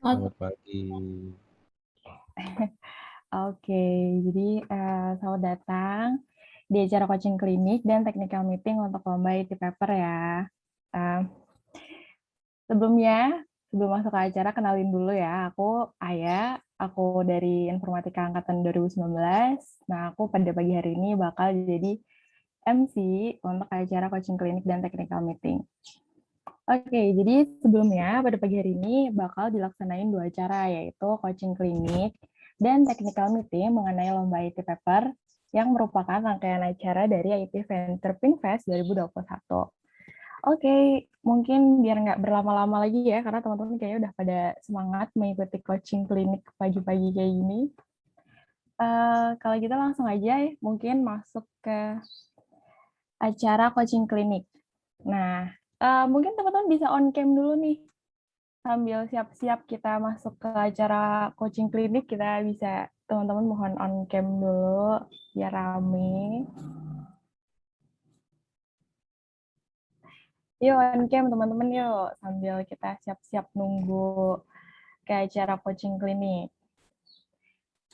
Selamat pagi. Oke, jadi selamat datang di acara coaching klinik dan technical meeting untuk lomba IT paper ya. Eh, sebelum masuk ke acara, kenalin dulu ya. Aku Aya, aku dari Informatika Angkatan 2019. Nah, aku pada pagi hari ini bakal jadi MC untuk acara coaching klinik dan technical meeting. Oke, jadi sebelumnya pada pagi hari ini bakal dilaksanain dua acara, yaitu coaching klinik dan technical meeting mengenai lomba IT paper yang merupakan rangkaian acara dari IT Venture Finfest 2021. Oke, mungkin biar nggak berlama-lama lagi ya, karena teman-teman kayaknya udah pada semangat mengikuti coaching klinik pagi-pagi kayak gini. Kalau gitu langsung aja ya, mungkin masuk ke acara coaching klinik. Nah, mungkin teman-teman bisa on cam dulu nih. Sambil siap-siap kita masuk ke acara coaching klinik, kita bisa teman-teman mohon on cam dulu biar rame. Yuk on cam teman-teman yuk, sambil kita siap-siap nunggu ke acara coaching klinik.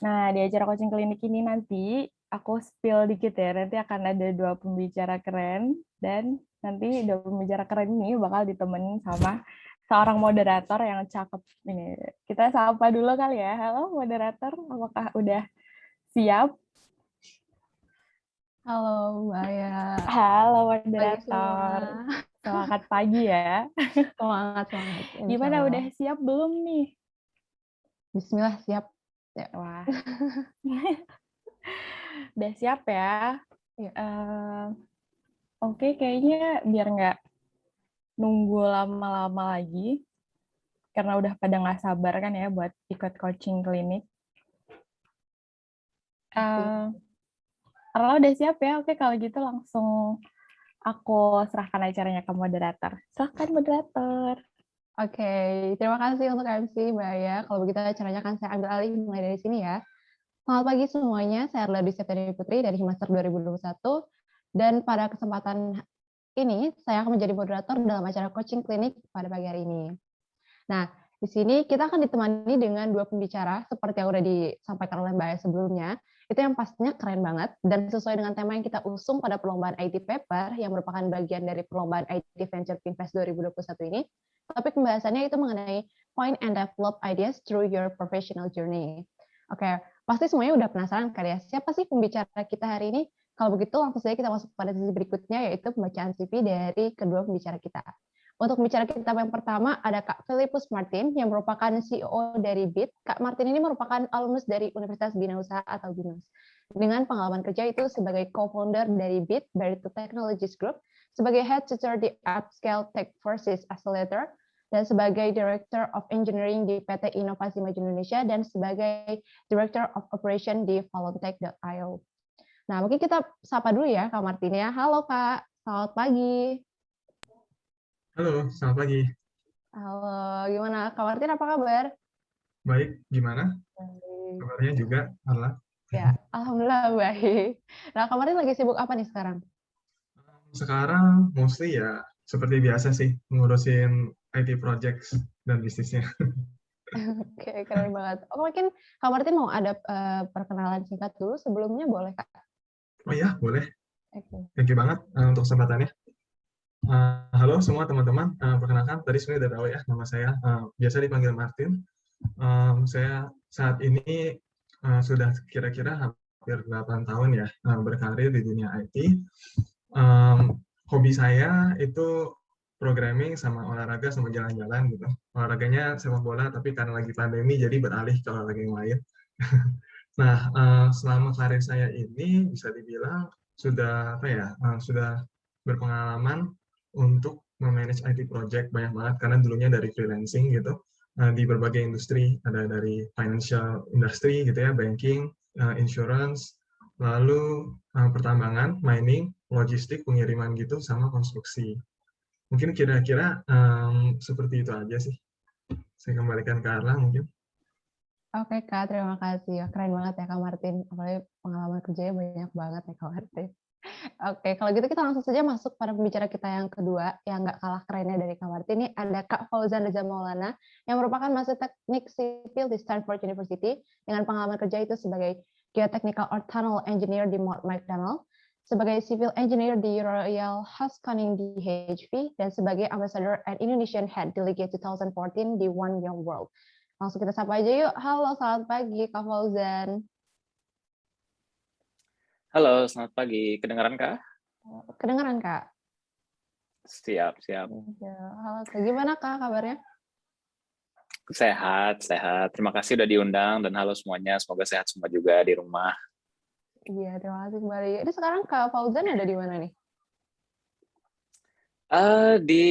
Nah, di acara coaching klinik ini nanti aku spill dikit ya, nanti akan ada dua pembicara keren, dan nanti dua pembicara keren ini bakal ditemenin sama seorang moderator yang cakep ini. Kita sapa dulu kali ya. Halo moderator, apakah udah siap? Halo, Mbak ya. Halo Pagi semua. moderator. Selamat pagi ya. Semangat, semangat. Insya Gimana Allah. udah siap belum nih? Bismillah, siap. Ya. Wah, udah siap ya. Ya. Oke, kayaknya biar nggak nunggu lama-lama lagi, karena udah pada nggak sabar kan ya buat ikut coaching klinik. Uh, Kalau udah siap ya, oke kalau gitu langsung aku serahkan acaranya ke moderator. Silahkan moderator. Oke, terima kasih untuk MC, Mbak ya. Kalau begitu acaranya akan saya ambil alih mulai dari sini ya. Selamat pagi semuanya, saya Arladi Septiani Putri dari Himaster 2021. Dan pada kesempatan ini, saya akan menjadi moderator dalam acara coaching klinik pada pagi hari ini. Nah, di sini kita akan ditemani dengan dua pembicara seperti yang sudah disampaikan oleh Mbak Aya sebelumnya. Itu yang pastinya keren banget dan sesuai dengan tema yang kita usung pada perlombaan IT Paper yang merupakan bagian dari perlombaan IT Venture Finfest 2021 ini. Topik pembahasannya itu mengenai point and develop ideas through your professional journey. Oke, pasti semuanya udah penasaran kan ya, siapa sih pembicara kita hari ini? Kalau begitu langsung saja kita masuk pada sesi berikutnya, yaitu pembacaan CV dari kedua pembicara kita. Untuk bicara kita yang pertama ada Kak Philippus Martin yang merupakan CEO dari BIT. Kak Martin ini merupakan alumnus dari Universitas Bina Usaha atau BINUS. Dengan pengalaman kerja itu sebagai co-founder dari BIT, Barito Technologies Group, sebagai head tutor di Upscale Tech Forces Accelerator, dan sebagai Director of Engineering di PT Inovasi Maju Indonesia, dan sebagai Director of Operation di Valontech.io. Nah, mungkin kita sapa dulu ya Kak Martin ya. Halo Kak, selamat pagi. Halo, selamat pagi. Halo, gimana? Kak Martin apa kabar? Baik, gimana Baik. kabarnya juga, Arla? Ya, alhamdulillah baik. Nah, Kak Martin lagi sibuk apa nih sekarang? Sekarang mostly ya seperti biasa sih, ngurusin IT projects dan bisnisnya. Oke, keren banget. Oh, mungkin Kak Martin mau ada perkenalan singkat dulu sebelumnya, boleh Kak? Oh iya, boleh. Oke. Thank you banget untuk kesempatannya. Halo semua teman-teman, perkenalkan tadi sebenarnya udah tahu ya nama saya, biasa dipanggil Martin. Saya saat ini sudah kira-kira hampir 8 tahun ya berkarir di dunia IT. Hobi saya itu programming sama olahraga sama jalan-jalan gitu. Olahraganya sepak bola, tapi karena lagi pandemi jadi beralih ke olahraga yang lain. Nah, selama karir saya ini bisa dibilang sudah apa ya, sudah berpengalaman untuk memanage IT project banyak banget karena dulunya dari freelancing gitu di berbagai industri, ada dari financial industry gitu ya, banking, insurance, lalu pertambangan, mining, logistik, pengiriman gitu, sama konstruksi. Mungkin kira-kira seperti itu aja sih. Saya kembalikan ke Arla mungkin. Oke Kak, terima kasih. Keren banget ya Kak Martin. Apalagi pengalaman kerjanya banyak banget ya Kak Martin. Oke, kalau gitu kita langsung saja masuk pada pembicara kita yang kedua, yang nggak kalah kerennya dari Kak Martin. Ini ada Kak Fauzan Reza Maulana, yang merupakan mahasiswa teknik sipil di Stanford University, dengan pengalaman kerja itu sebagai Geotechnical or Tunnel Engineer di Mott MacDonald, sebagai Civil Engineer di Royal Haskoning di HV, dan sebagai Ambassador and Indonesian Head Delegate 2014 di One Young World. Langsung kita sapa aja yuk. Halo, selamat pagi Kak Fauzan. Halo, selamat pagi. Kedengaran Kak? Kedengeran Kak? Siap, siap. Ya, halo Kak, gimana Kak kabarnya? Sehat, sehat. Terima kasih udah diundang dan halo semuanya. Semoga sehat semua juga di rumah. Iya, terima kasih kembali. Ini sekarang Kak Fauzan ada di mana nih? Di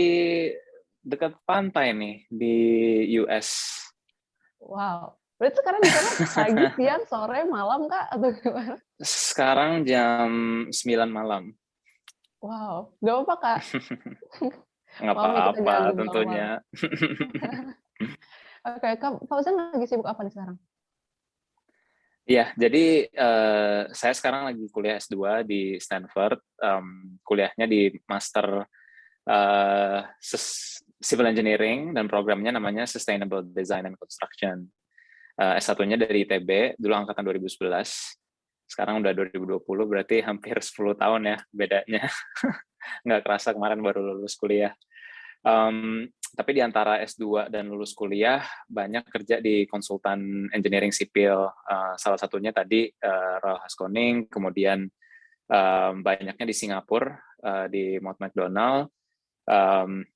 dekat pantai nih, di US. Wow. Berarti sekarang di sana pagi, siang, sore, malam Kak? Atau gimana? Sekarang jam 9 malam. Wow, nggak apa-apa Kak? Nggak Maaf nih kita apa-apa ganggu tentunya. Oke, Kak Fauzan lagi sibuk apa nih sekarang? Iya, jadi saya sekarang lagi kuliah S2 di Stanford. Kuliahnya di Master Civil Engineering dan programnya namanya Sustainable Design and Construction. S1-nya dari ITB, dulu angkatan 2011. Sekarang udah 2020, berarti hampir 10 tahun ya bedanya. Nggak kerasa kemarin baru lulus kuliah. Tapi di antara S2 dan lulus kuliah, banyak kerja di konsultan engineering sipil. Salah satunya tadi Royal Haskoning, kemudian banyaknya di Singapura, di Mott MacDonald,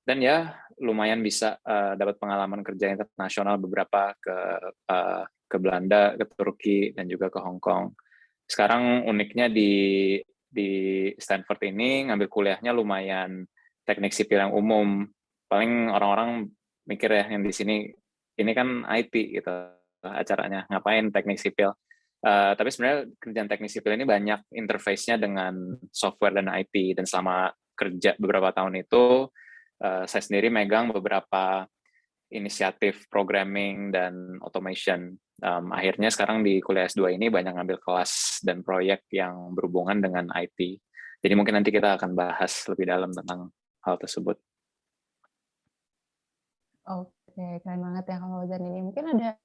dan ya lumayan bisa dapat pengalaman kerja internasional beberapa ke Belanda, ke Turki, dan juga ke Hong Kong. Sekarang uniknya di Stanford ini ngambil kuliahnya lumayan teknik sipil yang umum. Paling orang-orang mikir ya yang di sini ini kan IT gitu acaranya, ngapain teknik sipil. Tapi sebenarnya kerjaan teknik sipil ini banyak interface-nya dengan software dan IT, dan selama kerja beberapa tahun itu saya sendiri megang beberapa inisiatif programming dan automation. Akhirnya sekarang di kuliah S2 ini banyak ngambil kelas dan proyek yang berhubungan dengan IT. Jadi mungkin nanti kita akan bahas lebih dalam tentang hal tersebut. Oke, keren banget ya Kak Fauzan ini. Mungkin ada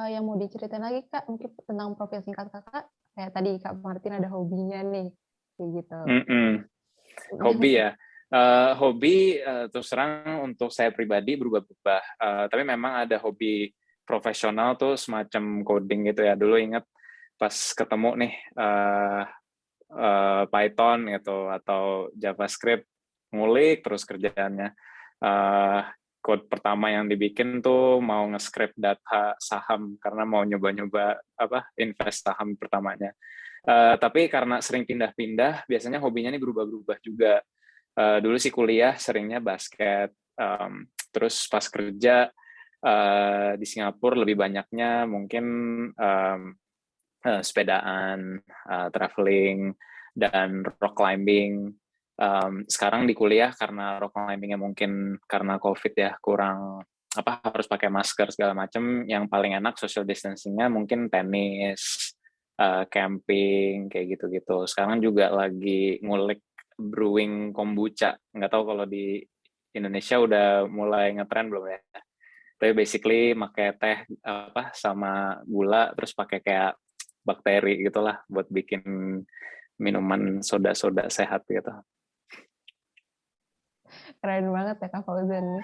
yang mau diceritain lagi Kak, mungkin tentang profil singkat Kakak. Kayak tadi Kak Martin ada hobinya nih, kayak gitu. Hobi ya. Hobi terus terang untuk saya pribadi berubah-ubah. Tapi memang ada hobi profesional tuh semacam coding gitu ya. Dulu ingat pas ketemu nih Python gitu atau JavaScript, ngulik terus kerjaannya. Code pertama yang dibikin tuh mau nge-script data saham karena mau nyoba-nyoba invest saham pertamanya. Tapi karena sering pindah-pindah, biasanya hobinya ini berubah-berubah juga. Dulu sih kuliah seringnya basket, terus pas kerja di Singapura lebih banyaknya mungkin sepedaan, traveling, dan rock climbing. Sekarang di kuliah karena rock climbingnya mungkin karena COVID ya kurang harus pakai masker segala macam. Yang paling enak social distancingnya mungkin tenis, camping kayak gitu-gitu. Sekarang juga lagi ngulik brewing kombucha. Nggak tahu kalau di Indonesia udah mulai ngetren belum ya. Tapi basically pakai teh sama gula terus pakai kayak bakteri gitulah buat bikin minuman soda-soda sehat gitu. Keren banget ya Kak Fauzan.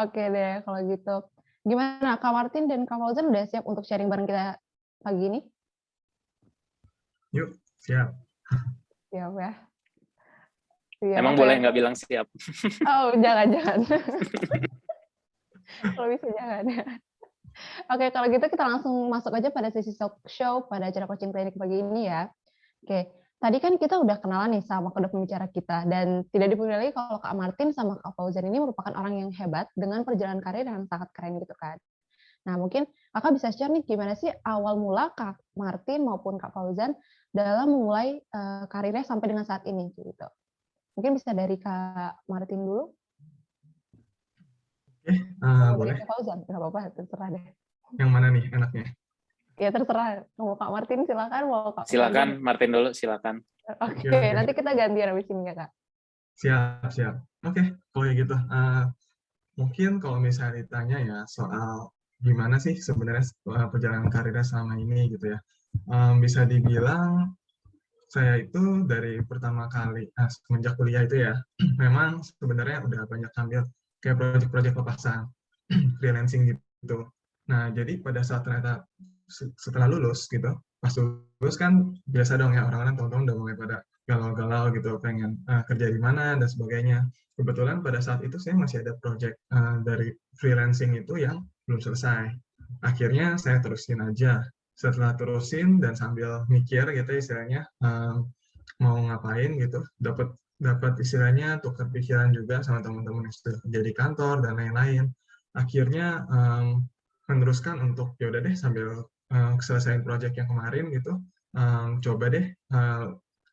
Oke deh kalau gitu. Gimana Kak Martin dan Kak Fauzan udah siap untuk sharing bareng kita pagi ini? Yuk, siap. Siap ya. Siap, Emang boleh nggak bilang siap? Oh, jangan. Kalau bisa jangan. Oke, kalau gitu kita langsung masuk aja pada sesi talk show pada acara coaching klinik pagi ini ya. Oke, tadi kan kita udah kenalan nih sama kedua pembicara kita, dan tidak dipungkiri lagi kalau Kak Martin sama Kak Fauzan ini merupakan orang yang hebat dengan perjalanan karir yang sangat keren gitu kan. Nah, mungkin Kakak bisa share nih gimana sih awal mula Kak Martin maupun Kak Fauzan dalam memulai karirnya sampai dengan saat ini gitu. Mungkin bisa dari Kak Martin dulu. Oke, boleh. Kak Fauzan, nggak apa-apa, terserah deh. Yang mana nih enaknya? Ya terserah, mau Kak Martin silakan, mau Kak Silakan Fauzan. Martin dulu, silakan. Oke, Oke, nanti kita gantian habis ini ya Kak. siap, siap. Oke, kalau kayak gitu. Mungkin kalau misalnya ditanya ya soal gimana sih sebenarnya perjalanan karirnya selama ini gitu ya. Bisa dibilang saya itu dari pertama kali semenjak kuliah itu ya, memang sebenarnya udah banyak ambil kayak proyek-proyek lepasan, freelancing gitu. Nah, jadi pada saat ternyata setelah lulus gitu, pas lulus kan biasa dong ya orang-orang teman-teman udah mulai pada galau-galau gitu, pengen kerja di mana dan sebagainya. Kebetulan pada saat itu saya masih ada project dari freelancing itu yang belum selesai. Akhirnya saya terusin aja. Setelah terusin dan sambil mikir gitu istilahnya mau ngapain gitu, dapat dapat istilahnya tukar pikiran juga sama teman-teman yang sudah kerja di kantor dan lain-lain. Akhirnya meneruskan untuk ya udah deh sambil selesaiin project yang kemarin gitu, coba deh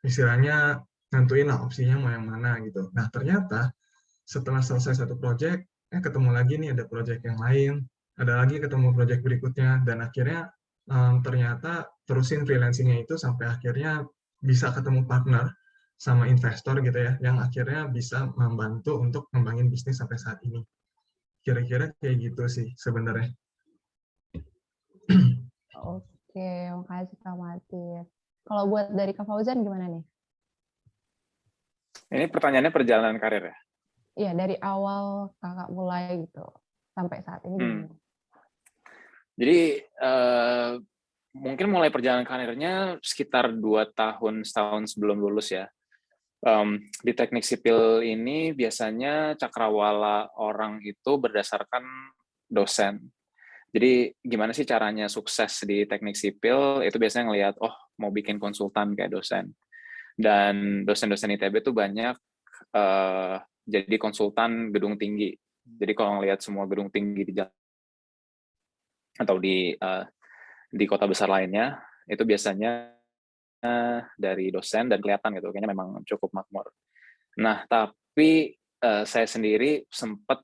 istilahnya nentuin lah opsinya mau yang mana gitu. Nah ternyata setelah selesai satu project, ketemu lagi nih ada project yang lain, ada lagi ketemu project berikutnya, dan akhirnya ternyata terusin freelancingnya itu sampai akhirnya bisa ketemu partner sama investor gitu ya, yang akhirnya bisa membantu untuk ngembangin bisnis sampai saat ini. Kira-kira kayak gitu sih sebenarnya. Oke, makasih Kak Martin. Kalau buat dari Kak Fauzan gimana nih? Ini pertanyaannya perjalanan karir ya? Iya, dari awal Kakak mulai gitu, sampai saat ini gimana? Jadi mungkin mulai perjalanan karirnya sekitar 2 tahun, setahun sebelum lulus ya. Di teknik sipil ini biasanya cakrawala orang itu berdasarkan dosen. Jadi gimana sih caranya sukses di teknik sipil, itu biasanya ngelihat, oh mau bikin konsultan kayak dosen. Dan dosen-dosen ITB itu banyak jadi konsultan gedung tinggi. Jadi kalau ngelihat semua gedung tinggi di Jakarta atau di kota besar lainnya, itu biasanya dari dosen dan kelihatan gitu, kayaknya memang cukup makmur. Nah, tapi saya sendiri sempat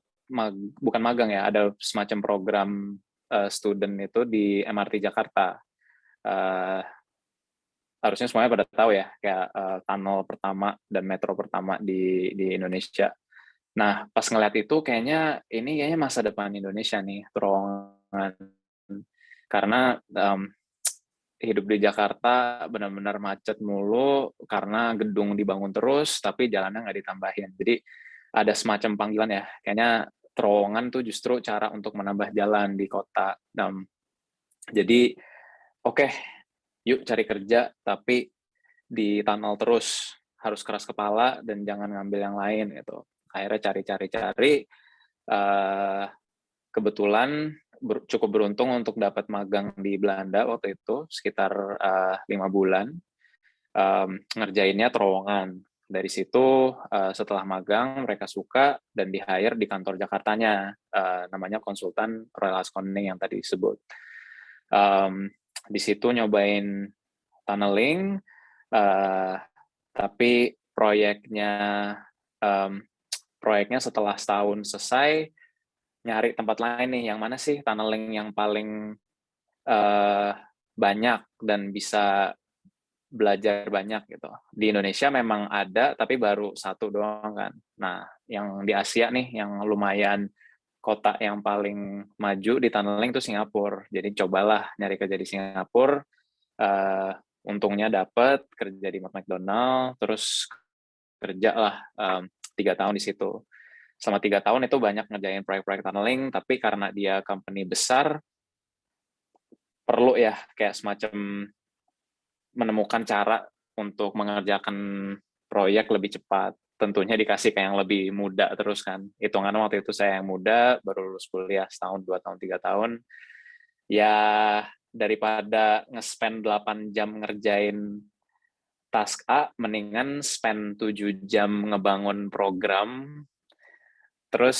bukan magang ya, ada semacam program student itu di MRT Jakarta. Harusnya semuanya pada tahu ya, kayak tunnel pertama dan metro pertama di Indonesia. Nah, pas ngeliat itu kayaknya masa depan Indonesia nih, terowongan. Karena hidup di Jakarta benar-benar macet mulu karena gedung dibangun terus, tapi jalannya nggak ditambahin. Jadi ada semacam panggilan ya, kayaknya terowongan tuh justru cara untuk menambah jalan di kota. Jadi oke, yuk cari kerja, tapi di tunnel terus, harus keras kepala dan jangan ngambil yang lain gitu. Akhirnya cari-cari, kebetulan cukup beruntung untuk dapat magang di Belanda waktu itu sekitar 5 bulan, ngerjainnya terowongan. Dari situ setelah magang mereka suka dan di-hire di kantor Jakartanya, namanya konsultan Royal Haskoning yang tadi disebut. Di situ nyobain tunneling, tapi proyeknya setelah setahun selesai, nyari tempat lain nih, yang mana sih tunneling yang paling banyak dan bisa belajar banyak gitu. Di Indonesia memang ada, tapi baru satu doang kan. Nah, yang di Asia nih, yang lumayan kota yang paling maju di tunneling itu Singapura. Jadi cobalah nyari kerja di Singapura. Untungnya dapet kerja di McDonald, terus kerja lah 3 tahun di situ. Selama 3 tahun itu banyak ngerjain proyek-proyek tunneling, tapi karena dia company besar, perlu ya kayak semacam menemukan cara untuk mengerjakan proyek lebih cepat. Tentunya dikasih ke yang lebih muda terus kan. Hitungan waktu itu saya yang muda, baru lulus kuliah setahun, 2 tahun, 3 tahun. Ya daripada nge-spend 8 jam ngerjain task A, mendingan spend 7 jam ngebangun program, terus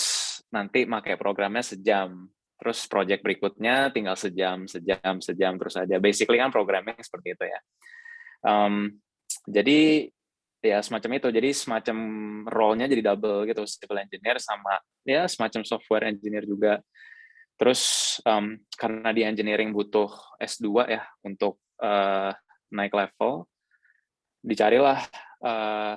nanti pakai programnya sejam. Terus project berikutnya tinggal sejam, terus aja. Basically kan programming seperti itu ya. Jadi ya semacam itu. Jadi semacam role-nya jadi double gitu, civil engineer sama ya semacam software engineer juga. Terus karena di engineering butuh S2 ya untuk naik level, dicarilah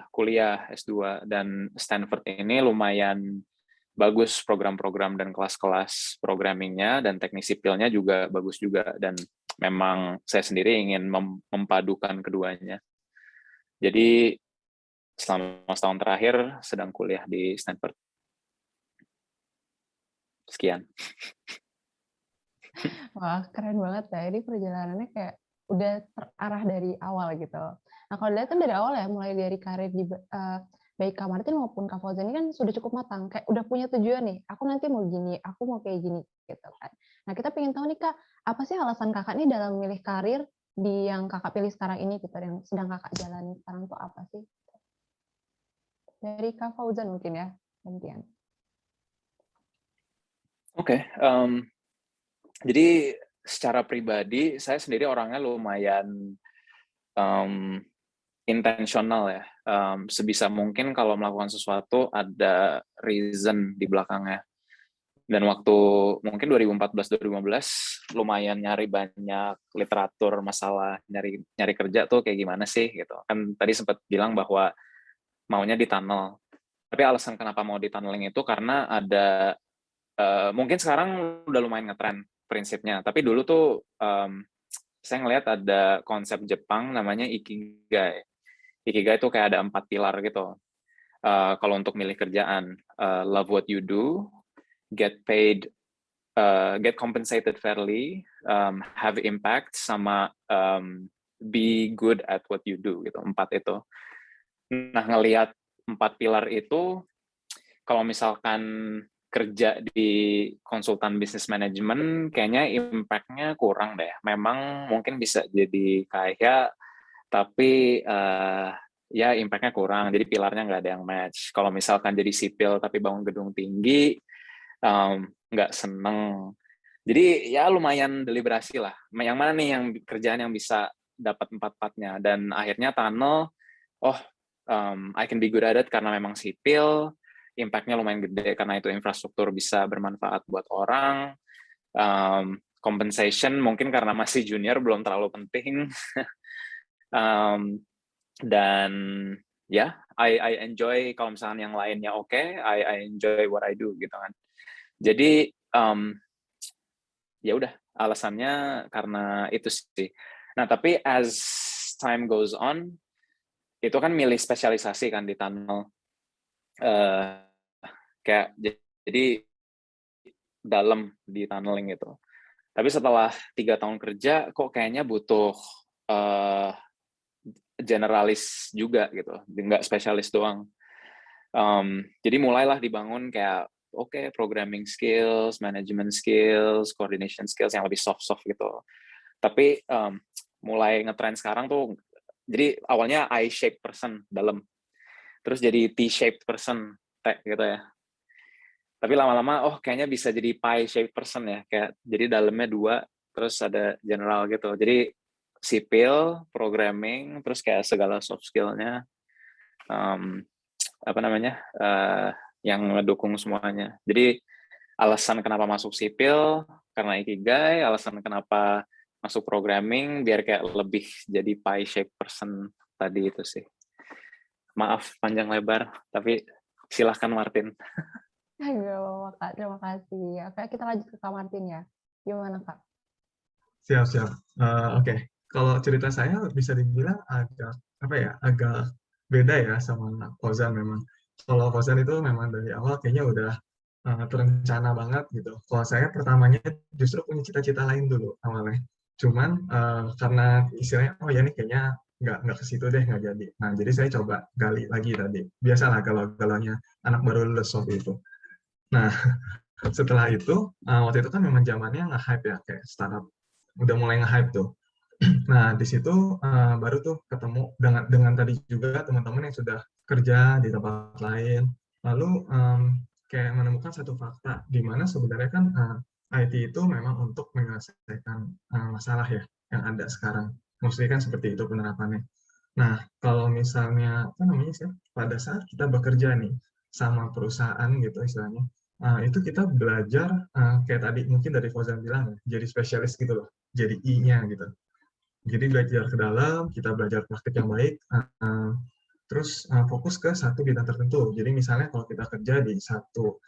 kuliah S2, dan Stanford ini lumayan bagus program-program dan kelas-kelas programmingnya, dan teknik sipilnya juga bagus juga, dan memang saya sendiri ingin memadukan keduanya. Jadi selama setahun terakhir sedang kuliah di Stanford. Sekian. Wah, keren banget ya. Ini perjalanannya kayak udah terarah dari awal gitu. Nah, kalau dilihat kan dari awal ya, mulai dari karir di baik Kak Martin maupun Kak Fauzan ini kan sudah cukup matang. Kayak udah punya tujuan nih, aku nanti mau gini, aku mau kayak gini gitu kan. Nah, kita pengen tahu nih Kak, apa sih alasan Kakak nih dalam memilih karir di yang Kakak pilih sekarang ini gitu, yang sedang Kakak jalani sekarang tuh apa sih? Dari Kak Fauzan mungkin ya, gantian. Oke, jadi secara pribadi saya sendiri orangnya lumayan intentional ya. Sebisa mungkin kalau melakukan sesuatu ada reason di belakangnya. Dan waktu mungkin 2014-2015 lumayan nyari banyak literatur masalah nyari kerja tuh kayak gimana sih gitu. Kan tadi sempat bilang bahwa maunya di tunnel. Tapi alasan kenapa mau di tunneling itu karena ada mungkin sekarang udah lumayan ngetren prinsipnya. Tapi dulu tuh saya ngelihat ada konsep Jepang namanya Ikigai. Ikigai itu kayak ada 4 pilar gitu. Kalau untuk milih kerjaan, love what you do, get paid, get compensated fairly, have impact, sama be good at what you do gitu. 4 itu. Nah, ngelihat 4 pilar itu, kalau misalkan kerja di konsultan bisnis manajemen, kayaknya impact-nya kurang deh. Memang mungkin bisa jadi kaya, tapi ya impact-nya kurang, jadi pilarnya nggak ada yang match. Kalau misalkan jadi sipil tapi bangun gedung tinggi, nggak seneng. Jadi ya lumayan deliberasi lah. Yang mana nih yang kerjaan yang bisa dapat 4-4-nya. Dan akhirnya tunnel, I can be good at it karena memang sipil, impact-nya lumayan gede karena itu infrastruktur bisa bermanfaat buat orang. Compensation mungkin karena masih junior belum terlalu penting. Dan ya, I enjoy kalau misalnya yang lainnya oke, I enjoy what I do gitu kan. Jadi ya udah, alasannya karena itu sih. Nah, tapi as time goes on, itu kan milih spesialisasi kan di tunnel. Kayak jadi dalam di tunneling itu. Tapi setelah 3 tahun kerja, kok kayaknya butuh generalis juga gitu, nggak spesialis doang. Jadi mulailah dibangun kayak programming skills, management skills, coordination skills yang lebih soft gitu. Tapi mulai ngetrend sekarang tuh, jadi awalnya I-shaped person dalam, terus jadi T-shaped person gitu ya. Tapi lama-lama kayaknya bisa jadi pie-shaped person ya, kayak jadi dalamnya 2, terus ada general gitu. Jadi sipil, programming, terus kayak segala soft skill-nya, yang ngedukung semuanya. Jadi alasan kenapa masuk sipil karena Ikigai, alasan kenapa masuk programming biar kayak lebih jadi pie-shaped person tadi itu sih. Maaf panjang lebar, tapi silahkan Martin. Enggak apa-apa Kak, terima kasih. Oke, kita lanjut ke Kak Martin ya. Gimana Kak? Siap. Oke. Kalau cerita saya bisa dibilang agak beda ya sama Fauzan memang. Kalau Fauzan itu memang dari awal kayaknya udah terencana banget gitu. Kalau saya pertamanya justru punya cita-cita lain dulu awalnya. Cuman karena istilahnya ya ini kayaknya nggak ke situ deh, nggak jadi. Nah, jadi saya coba gali lagi tadi. Biasalah kalau galaunya anak baru lulus waktu itu. Nah, setelah itu waktu itu kan memang zamannya nge-hype ya, kayak startup udah mulai nge-hype tuh. Nah, di situ baru tuh ketemu dengan tadi juga teman-teman yang sudah kerja di tempat lain. Lalu kayak menemukan satu fakta di mana sebenarnya kan IT itu memang untuk menyelesaikan masalah ya yang ada sekarang. Maksudnya kan seperti itu penerapannya. Nah, kalau misalnya pada saat kita bekerja nih sama perusahaan gitu istilahnya, itu kita belajar kayak tadi mungkin dari Fauzan bilang jadi spesialis gitu loh, jadi I-nya gitu. Jadi belajar ke dalam, kita belajar praktik yang baik, terus fokus ke satu bidang tertentu. Jadi misalnya kalau kita kerja di satu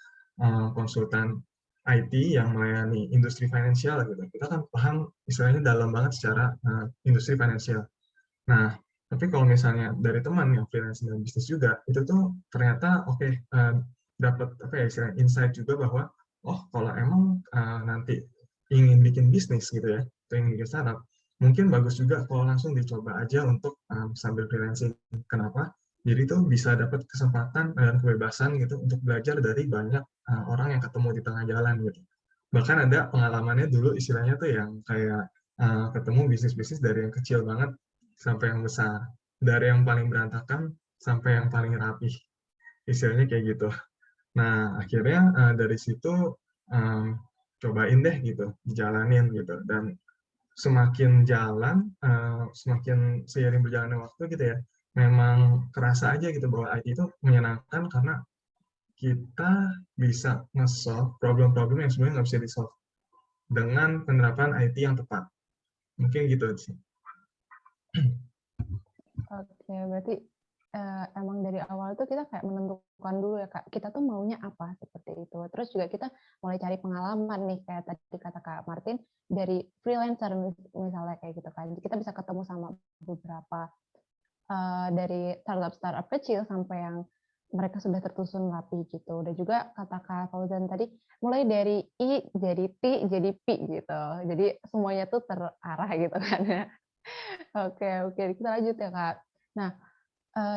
konsultan IT yang melayani industri finansial gitu, kita kan paham istilahnya dalam banget secara industri finansial. Nah, tapi kalau misalnya dari teman yang freelance dan bisnis juga, itu tuh ternyata dapat apa ya istilahnya insight juga bahwa kalau emang nanti ingin bikin bisnis gitu ya, atau ingin bikin startup, mungkin bagus juga kalau langsung dicoba aja untuk sambil freelancing. Kenapa? Jadi tuh bisa dapat kesempatan dan kebebasan gitu untuk belajar dari banyak orang yang ketemu di tengah jalan gitu. Bahkan ada pengalamannya dulu istilahnya tuh yang kayak ketemu bisnis-bisnis dari yang kecil banget sampai yang besar, dari yang paling berantakan sampai yang paling rapih, istilahnya kayak gitu. Nah, akhirnya dari situ cobain deh gitu, dijalanin gitu, dan semakin jalan, semakin seiring berjalannya waktu gitu ya, memang kerasa aja gitu bahwa IT itu menyenangkan karena kita bisa nge-solve problem-problem yang sebenarnya nggak bisa di-solve dengan penerapan IT yang tepat. Mungkin gitu sih. Oke, berarti emang dari awal tuh kita kayak menentukan dulu ya Kak, kita tuh maunya apa seperti itu. Terus juga kita mulai cari pengalaman nih, kayak tadi kata Kak Martin, dari freelancer misalnya kayak gitu kan. Kita bisa ketemu sama beberapa dari startup kecil sampai yang mereka sudah tersusun rapi gitu. Dan juga kata Kak Fauzan tadi, mulai dari I jadi T jadi P gitu. Jadi semuanya tuh terarah gitu kan ya. Oke, kita lanjut ya Kak. Nah,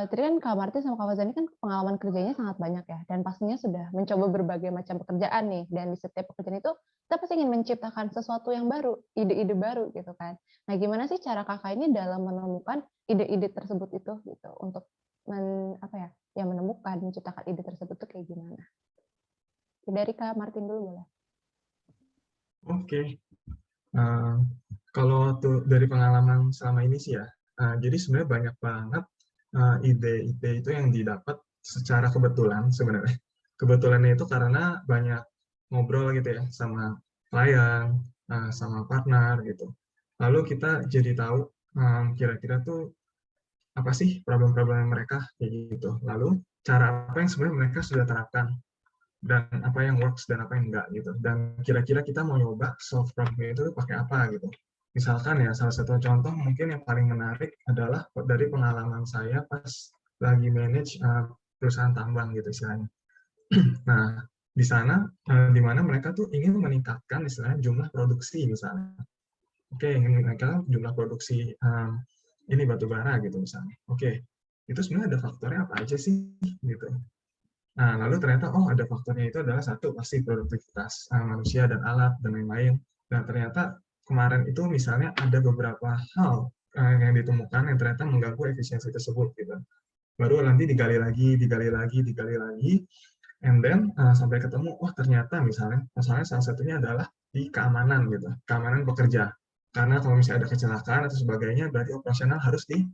tadi kan Kak Martin sama Kak Fauzan ini kan pengalaman kerjanya sangat banyak ya, dan pastinya sudah mencoba berbagai macam pekerjaan nih, dan di setiap pekerjaan itu kita pasti ingin menciptakan sesuatu yang baru, ide-ide baru gitu kan. Nah, gimana sih cara Kakak ini dalam menemukan ide-ide tersebut itu gitu, untuk menemukan, menciptakan ide tersebut tuh kayak gimana? Dari Kak Martin dulu boleh. Oke. Kalau tuh dari pengalaman selama ini sih ya, jadi sebenarnya banyak banget ide-ide itu yang didapat secara kebetulan sebenarnya. Kebetulannya itu karena banyak ngobrol gitu ya sama klien, sama partner gitu. Lalu kita jadi tahu kira-kira tuh apa sih problem-problem mereka kayak gitu. Lalu cara apa yang sebenarnya mereka sudah terapkan dan apa yang works dan apa yang enggak gitu. Dan kira-kira kita mau nyoba solve problem itu pakai apa gitu. Misalkan ya salah satu contoh mungkin yang paling menarik adalah dari pengalaman saya pas lagi manage perusahaan tambang gitu istilahnya. Nah, di sana di mana mereka tuh ingin meningkatkan istilahnya jumlah produksi misalnya. Oke, ingin meningkatkan jumlah produksi ini batu bara gitu misalnya. Oke, itu sebenarnya ada faktornya apa aja sih gitu. Nah, lalu ternyata ada faktornya itu adalah satu pasti produktivitas manusia dan alat dan lain-lain. Dan ternyata kemarin itu misalnya ada beberapa hal yang ditemukan yang ternyata mengganggu efisiensi tersebut gitu. Baru nanti digali lagi, and then sampai ketemu, ternyata misalnya masalahnya salah satunya adalah di keamanan gitu, keamanan pekerja. Karena kalau misalnya ada kecelakaan atau sebagainya, berarti operasional harus di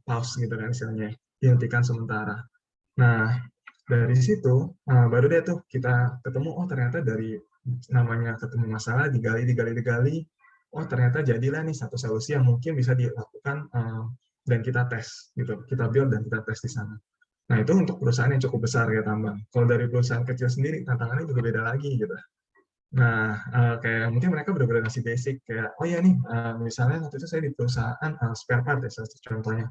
pause gitu kan istilahnya, dihentikan sementara. Nah, dari situ baru deh tuh kita ketemu, ternyata dari namanya ketemu masalah, digali, ternyata jadilah nih satu solusi yang mungkin bisa dilakukan dan kita tes gitu, kita build dan kita tes di sana. Nah, itu untuk perusahaan yang cukup besar kayak tambang. Kalau dari perusahaan kecil sendiri, tantangannya juga beda lagi gitu. Nah, kayak mungkin mereka benar-benar ngasih basic, kayak, iya nih, misalnya waktu itu saya di perusahaan spare part ya, salah satu contohnya.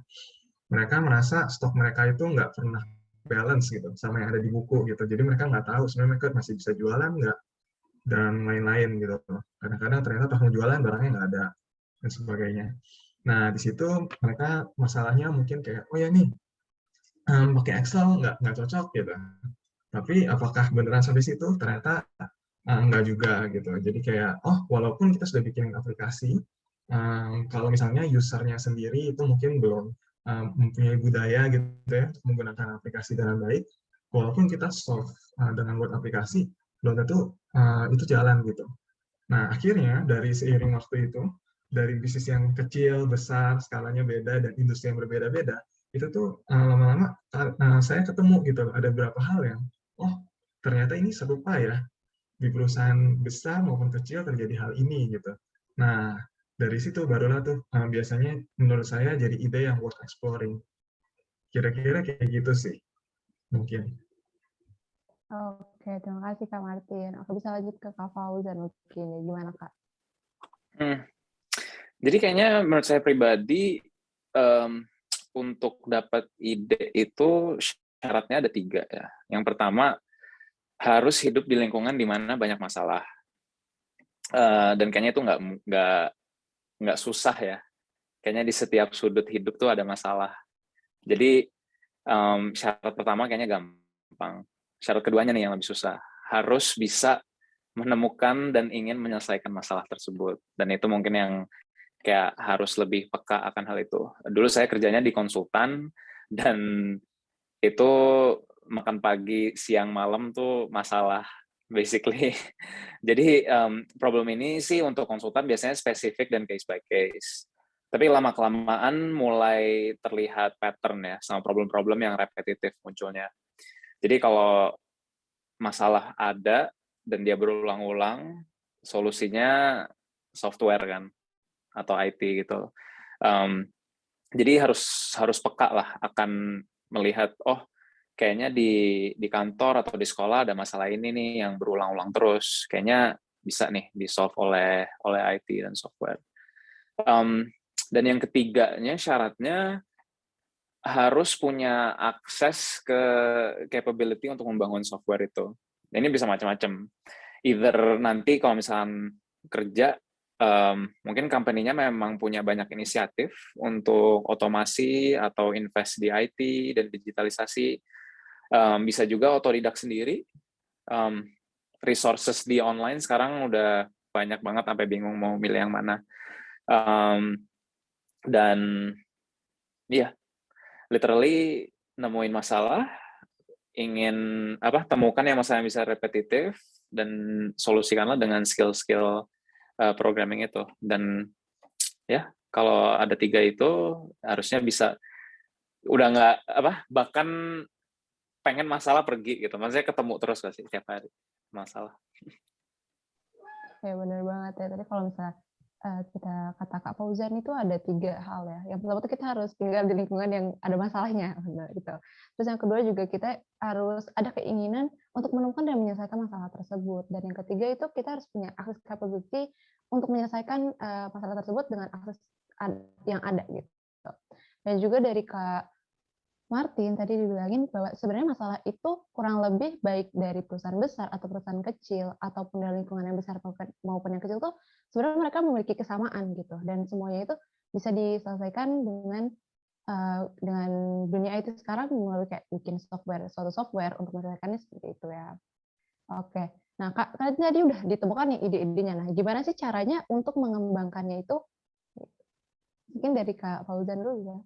Mereka merasa stok mereka itu nggak pernah balance gitu, sama yang ada di buku gitu. Jadi mereka nggak tahu sebenarnya mereka masih bisa jualan nggak, dan lain-lain gitu. Kadang-kadang ternyata pas mau jualan barangnya nggak ada, dan sebagainya. Nah, di situ mereka masalahnya mungkin kayak, ya nih, pakai Excel nggak cocok gitu. Tapi apakah beneran sampai situ? Ternyata enggak juga gitu. Jadi kayak, walaupun kita sudah bikin aplikasi, kalau misalnya usernya sendiri itu mungkin belum mempunyai budaya gitu ya untuk menggunakan aplikasi dengan baik, walaupun kita solve dengan buat aplikasi, belum tentu itu jalan gitu. Nah, akhirnya dari seiring waktu itu, dari bisnis yang kecil, besar, skalanya beda, dan industri yang berbeda-beda, itu tuh lama-lama saya ketemu gitu, ada beberapa hal yang, ternyata ini serupa ya, di perusahaan besar maupun kecil terjadi hal ini gitu. Nah, dari situ barulah tuh biasanya menurut saya jadi ide yang worth exploring. Kira-kira kayak gitu sih, mungkin. Oke, terima kasih Kak Martin. Aku bisa lanjut ke Kak Fauzan mungkin. Gimana Kak? Jadi kayaknya menurut saya pribadi, untuk dapat ide itu syaratnya ada 3 ya. Yang pertama, harus hidup di lingkungan di mana banyak masalah. Dan kayaknya itu nggak susah ya. Kayaknya di setiap sudut hidup tuh ada masalah. Jadi syarat pertama kayaknya gampang. Syarat keduanya nih yang lebih susah. Harus bisa menemukan dan ingin menyelesaikan masalah tersebut. Dan itu mungkin yang kayak harus lebih peka akan hal itu. Dulu saya kerjanya di konsultan, dan itu makan pagi, siang, malam tuh masalah, basically. Jadi problem ini sih untuk konsultan biasanya spesifik dan case by case. Tapi lama-kelamaan mulai terlihat pattern ya, sama problem-problem yang repetitif munculnya. Jadi kalau masalah ada dan dia berulang-ulang, solusinya software kan, atau IT gitu. Jadi harus peka lah akan melihat, oh kayaknya di kantor atau di sekolah ada masalah ini nih yang berulang-ulang terus. Kayaknya bisa nih di-solve oleh IT dan software. Dan yang ketiganya syaratnya harus punya akses ke capability untuk membangun software itu. Ini bisa macam-macam. Either nanti kalau misalkan kerja, mungkin company-nya memang punya banyak inisiatif untuk otomasi atau invest di IT dan digitalisasi. Bisa juga otodidak sendiri. Resources di online sekarang udah banyak banget sampai bingung mau milih yang mana. Dan ya, literally nemuin masalah, ingin temukan yang masalah yang bisa repetitif, dan solusikanlah dengan skill-skill programming itu. Dan ya, kalau ada 3 itu harusnya bisa, udah nggak bahkan pengen masalah pergi gitu. Maksudnya ketemu terus gak sih tiap hari masalah. Ya benar banget ya. Tadi kalau misalnya kita kata Kak Fauzan itu ada 3 hal ya. Yang pertama tuh kita harus tinggal di lingkungan yang ada masalahnya, gitu. Terus yang kedua juga kita harus ada keinginan untuk menemukan dan menyelesaikan masalah tersebut. Dan yang ketiga itu kita harus punya akses capability untuk menyelesaikan masalah tersebut dengan akses yang ada gitu. Dan juga dari Kak Martin tadi dibilangin bahwa sebenarnya masalah itu kurang lebih baik dari perusahaan besar atau perusahaan kecil ataupun dari lingkungan yang besar maupun yang kecil tuh sebenarnya mereka memiliki kesamaan gitu, dan semuanya itu bisa diselesaikan dengan dunia IT sekarang melalui kayak bikin suatu software untuk menyelesaikannya seperti itu ya. Oke. Nah, Kak, tadi udah ditemukan nih ide-idenya. Nah, gimana sih caranya untuk mengembangkannya itu? Mungkin dari Kak Fauzan dulu ya.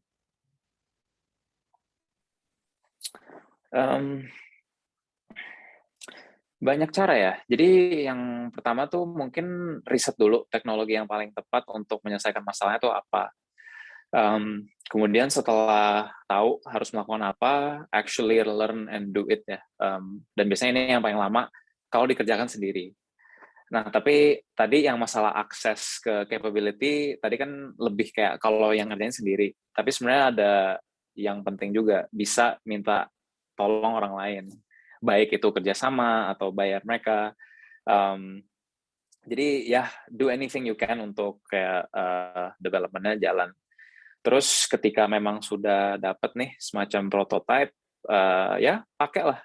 Banyak cara ya. Jadi yang pertama tuh mungkin riset dulu teknologi yang paling tepat untuk menyelesaikan masalahnya itu apa. Kemudian setelah tahu harus melakukan apa, actually learn and do it ya. Dan biasanya ini yang paling lama kalau dikerjakan sendiri. Nah, tapi tadi yang masalah akses ke capability, tadi kan lebih kayak kalau yang ngerjain sendiri. Tapi sebenarnya ada yang penting juga, bisa minta tolong orang lain. Baik itu kerjasama atau bayar mereka. Jadi ya, do anything you can untuk kayak development-nya jalan. Terus ketika memang sudah dapat nih semacam prototype, ya pakailah.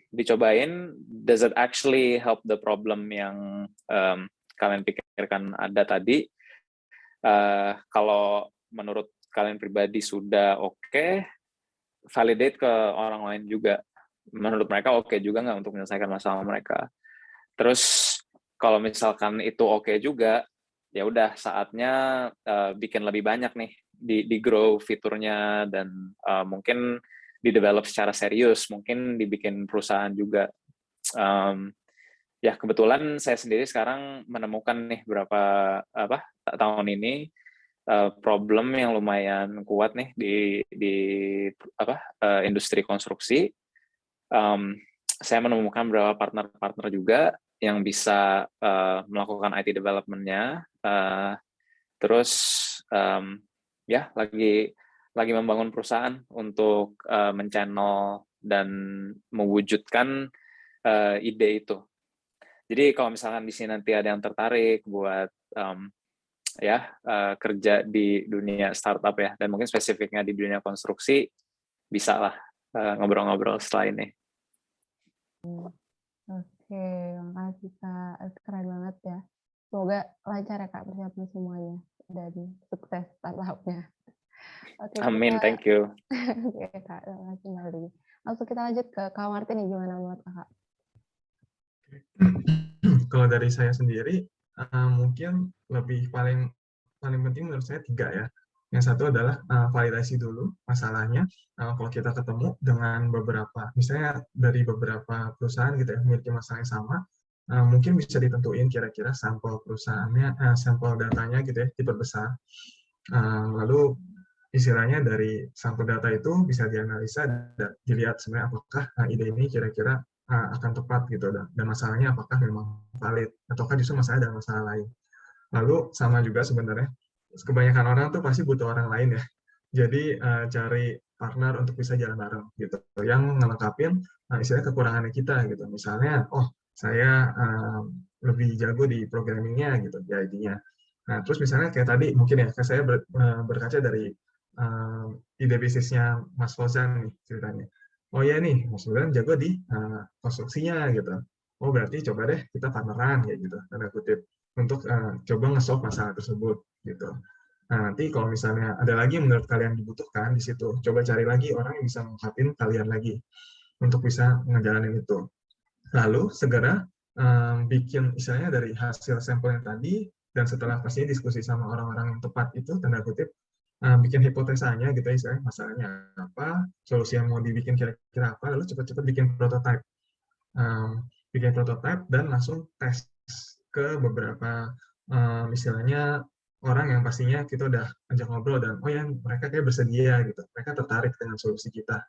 Dicobain, does it actually help the problem yang kalian pikirkan ada tadi? Kalau menurut kalian pribadi sudah oke, validate ke orang lain juga. Menurut mereka oke juga nggak untuk menyelesaikan masalah mereka. Terus kalau misalkan itu oke juga, ya udah saatnya bikin lebih banyak nih, di grow fiturnya, dan mungkin di-develop secara serius, mungkin dibikin perusahaan juga. Ya kebetulan saya sendiri sekarang menemukan nih berapa tahun ini problem yang lumayan kuat nih di industri konstruksi. saya menemukan beberapa partner-partner juga yang bisa melakukan IT development-nya. Terus ya lagi membangun perusahaan untuk men-channel dan mewujudkan ide itu. Jadi kalau misalkan di sini nanti ada yang tertarik buat kerja di dunia startup ya, dan mungkin spesifiknya di dunia konstruksi, bisa lah ngobrol-ngobrol setelah ini. Oke, makasih Kak. Keren banget ya. Semoga lancar ya Kak persiapan semuanya dan sukses startupnya. Oke, Amin, thank you. Oke Kak, terima kasih kembali. Langsung kita lanjut ke Kak Martin nih, gimana menurut Kakak? Kalau dari saya sendiri, mungkin paling penting menurut saya 3 ya. Yang satu adalah validasi dulu masalahnya. Kalau kita ketemu dengan misalnya dari beberapa perusahaan gitu ya, memiliki masalah yang sama, mungkin bisa ditentuin kira-kira sampel perusahaannya, sampel datanya gitu ya, diperbesar. Lalu istilahnya dari sampel data itu bisa dianalisa dan dilihat sebenarnya apakah ide ini kira-kira akan tepat gitu, dan masalahnya apakah memang valid ataukah justru masalah dan masalah lain. Lalu sama juga sebenarnya kebanyakan orang tuh pasti butuh orang lain ya, jadi cari partner untuk bisa jalan bareng gitu, yang ngelengkapin istilahnya kekurangannya kita gitu. Misalnya, saya lebih jago di programmingnya gitu, ya intinya. Nah terus misalnya kayak tadi mungkin ya, saya berkaca dari ide bisnisnya Mas Fauzan nih ceritanya. Oh ya nih, Mas Fauzan jago di konstruksinya gitu. Oh berarti coba deh kita partneran kayak gitu, tanda kutip, untuk coba nge-solve masalah tersebut gitu. Nah nanti kalau misalnya ada lagi yang menurut kalian dibutuhkan di situ, coba cari lagi orang yang bisa mengungkapin kalian lagi untuk bisa ngejalanin itu. Lalu segera bikin istilahnya dari hasil sampel yang tadi, dan setelah pastinya diskusi sama orang-orang yang tepat itu, tanda kutip, bikin hipotesanya gitu ya, istilahnya masalahnya apa, solusi yang mau dibikin kira-kira apa, lalu cepat-cepat bikin prototype. Bikin prototype dan langsung tes ke beberapa istilahnya orang yang pastinya kita udah ajak ngobrol dan oh ya mereka kayak bersedia gitu, mereka tertarik dengan solusi kita.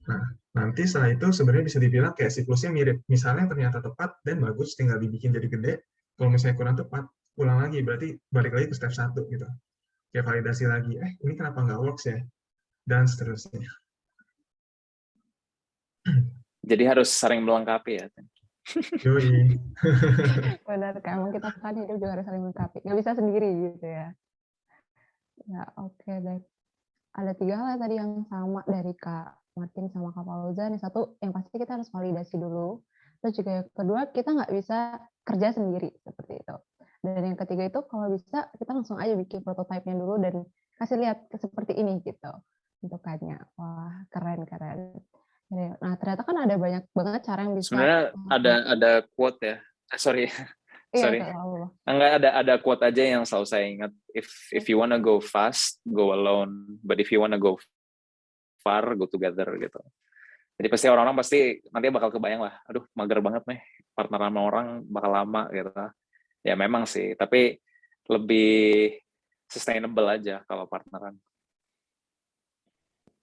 Nah, nanti setelah itu sebenarnya bisa dibilang kayak siklusnya mirip. Misalnya ternyata tepat dan bagus, tinggal dibikin jadi gede. Kalau misalnya kurang tepat, ulang lagi, berarti balik lagi ke step 1 gitu. Kayak validasi lagi, ini kenapa nggak works ya? Dan seterusnya. Jadi harus saling melengkapi ya. Yoi. Benar, Kak. Emang kita kan hidup juga harus saling melengkapi. Nggak bisa sendiri gitu ya. Ya, oke deh. Ada 3 hal tadi yang sama dari Kak Martin sama Kak Fauzan. Yang satu, yang pasti kita harus validasi dulu. Terus juga yang kedua, kita nggak bisa kerja sendiri seperti itu. Dan yang ketiga itu, kalau bisa kita langsung aja bikin prototipenya dulu dan kasih lihat seperti ini gitu bentukannya. Wah, keren. Nah, ternyata kan ada banyak banget cara yang bisa. Sebenarnya ada quote ya. Sorry. Iya, Enggak, ada quote aja yang selalu saya ingat. If you wanna go fast, go alone. But if you wanna go far, go together gitu. Jadi pasti orang-orang pasti nanti bakal kebayang lah, aduh mager banget nih, partner sama orang bakal lama gitu. Ya memang sih, tapi lebih sustainable aja kalau partneran.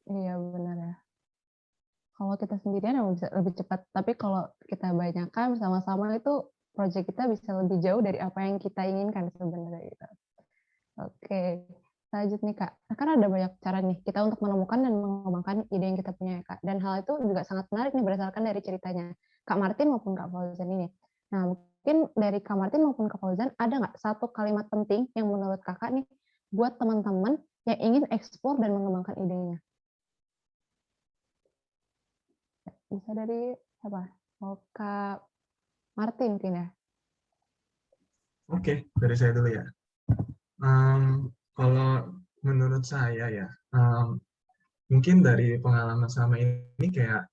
Iya benar ya. Kalau kita sendirian bisa lebih cepat, tapi kalau kita banyakkan bersama-sama itu proyek kita bisa lebih jauh dari apa yang kita inginkan sebenarnya gitu. Oke, lanjut nih Kak. Karena ada banyak cara nih kita untuk menemukan dan mengembangkan ide yang kita punya ya Kak. Dan hal itu juga sangat menarik nih berdasarkan dari ceritanya Kak Martin maupun Kak Fauzan ini. Nah mungkin dari Kak Martin maupun Kak Fauzan ada nggak satu kalimat penting yang menurut Kakak nih buat teman-teman yang ingin eksplor dan mengembangkan idenya? Bisa dari siapa? Kak Martin mungkin ya? Oke, dari saya dulu ya. Kalau menurut saya ya, mungkin dari pengalaman selama ini kayak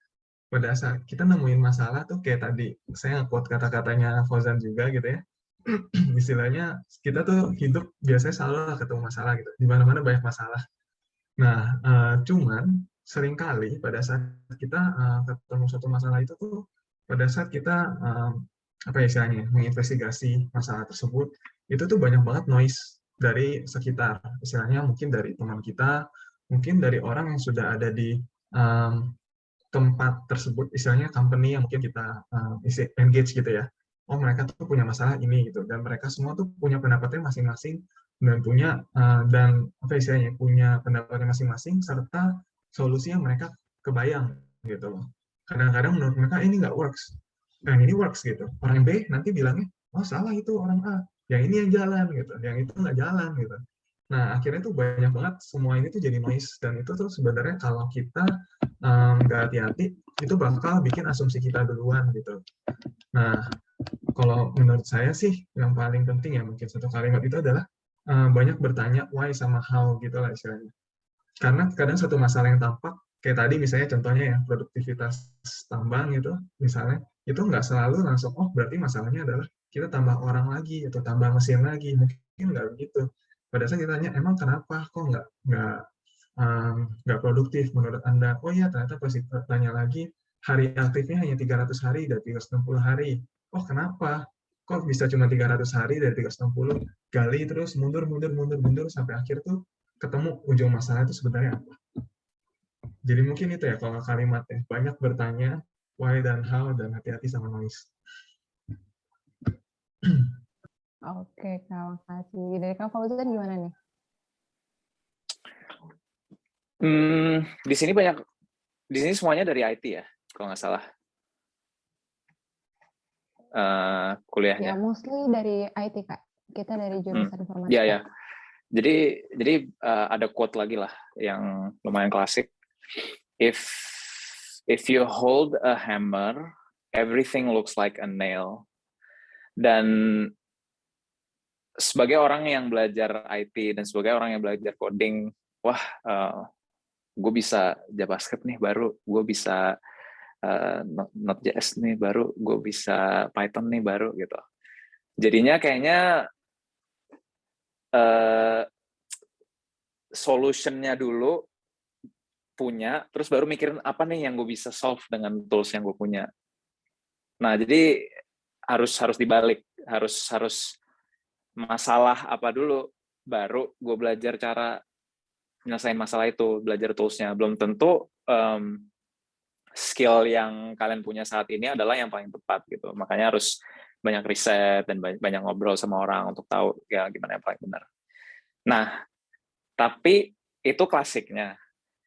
pada saat kita nemuin masalah tuh kayak tadi, saya nge-quote kata-katanya Fauzan juga gitu ya, istilahnya kita tuh hidup biasanya selalu ketemu masalah gitu, di mana-mana banyak masalah. Nah, cuman seringkali pada saat kita ketemu suatu masalah itu tuh, pada saat kita apa ya istilahnya, menginvestigasi masalah tersebut, itu tuh banyak banget noise dari sekitar, istilahnya mungkin dari teman kita, mungkin dari orang yang sudah ada di tempat tersebut, istilahnya company yang mungkin kita engage gitu ya. Oh mereka tuh punya masalah ini gitu, dan mereka semua tuh punya pendapatnya masing-masing dan punya apa istilahnya punya pendapatnya masing-masing serta solusi yang mereka kebayang gitu loh. Kadang-kadang menurut mereka ini nggak works, nah ini works gitu. Orang B nanti bilangnya oh salah itu orang A, yang ini yang jalan gitu, yang itu nggak jalan gitu. Nah akhirnya tuh banyak banget semua ini tuh jadi noise, dan itu tuh sebenarnya kalau kita nggak hati-hati itu bakal bikin asumsi kita duluan gitu. Nah kalau menurut saya sih yang paling penting ya mungkin satu kalimat itu adalah banyak bertanya why sama how gitu lah istilahnya. Karena kadang satu masalah yang tampak kayak tadi misalnya contohnya ya produktivitas tambang gitu misalnya, itu nggak selalu langsung oh berarti masalahnya adalah kita tambah orang lagi atau tambah mesin lagi, mungkin nggak begitu. Pada saat kita tanya emang kenapa kok nggak produktif menurut Anda, oh iya ternyata pas tanya lagi hari aktifnya hanya 300 hari dari 360 hari. Oh kenapa kok bisa cuma 300 hari dari 360? Gali terus mundur sampai akhir tuh ketemu ujung masalah itu sebenarnya apa. Jadi mungkin itu ya kalau kalimatnya, banyak bertanya why dan how, dan hati-hati sama noise. Oke, Kak, makasih. Dari Kak Fauzan gimana nih? Di sini semuanya dari IT ya, kalau nggak salah. Kuliahnya. Ya, mostly dari IT, Kak. Kita dari jurusan informatika. Ya. Jadi ada quote lagi lah yang lumayan klasik. If you hold a hammer, everything looks like a nail. Dan sebagai orang yang belajar IT dan sebagai orang yang belajar coding, wah, gue bisa JavaScript nih baru, gue bisa Node.js nih baru, gue bisa Python nih baru gitu. Jadinya kayaknya solutionnya dulu punya, terus baru mikirin apa nih yang gue bisa solve dengan tools yang gue punya. Nah, jadi harus dibalik, harus masalah apa dulu, baru gue belajar cara nyelesain masalah itu, belajar toolsnya. Belum tentu skill yang kalian punya saat ini adalah yang paling tepat gitu. Makanya harus banyak riset dan banyak ngobrol sama orang untuk tahu ya gimana yang paling benar. Nah, tapi itu klasiknya.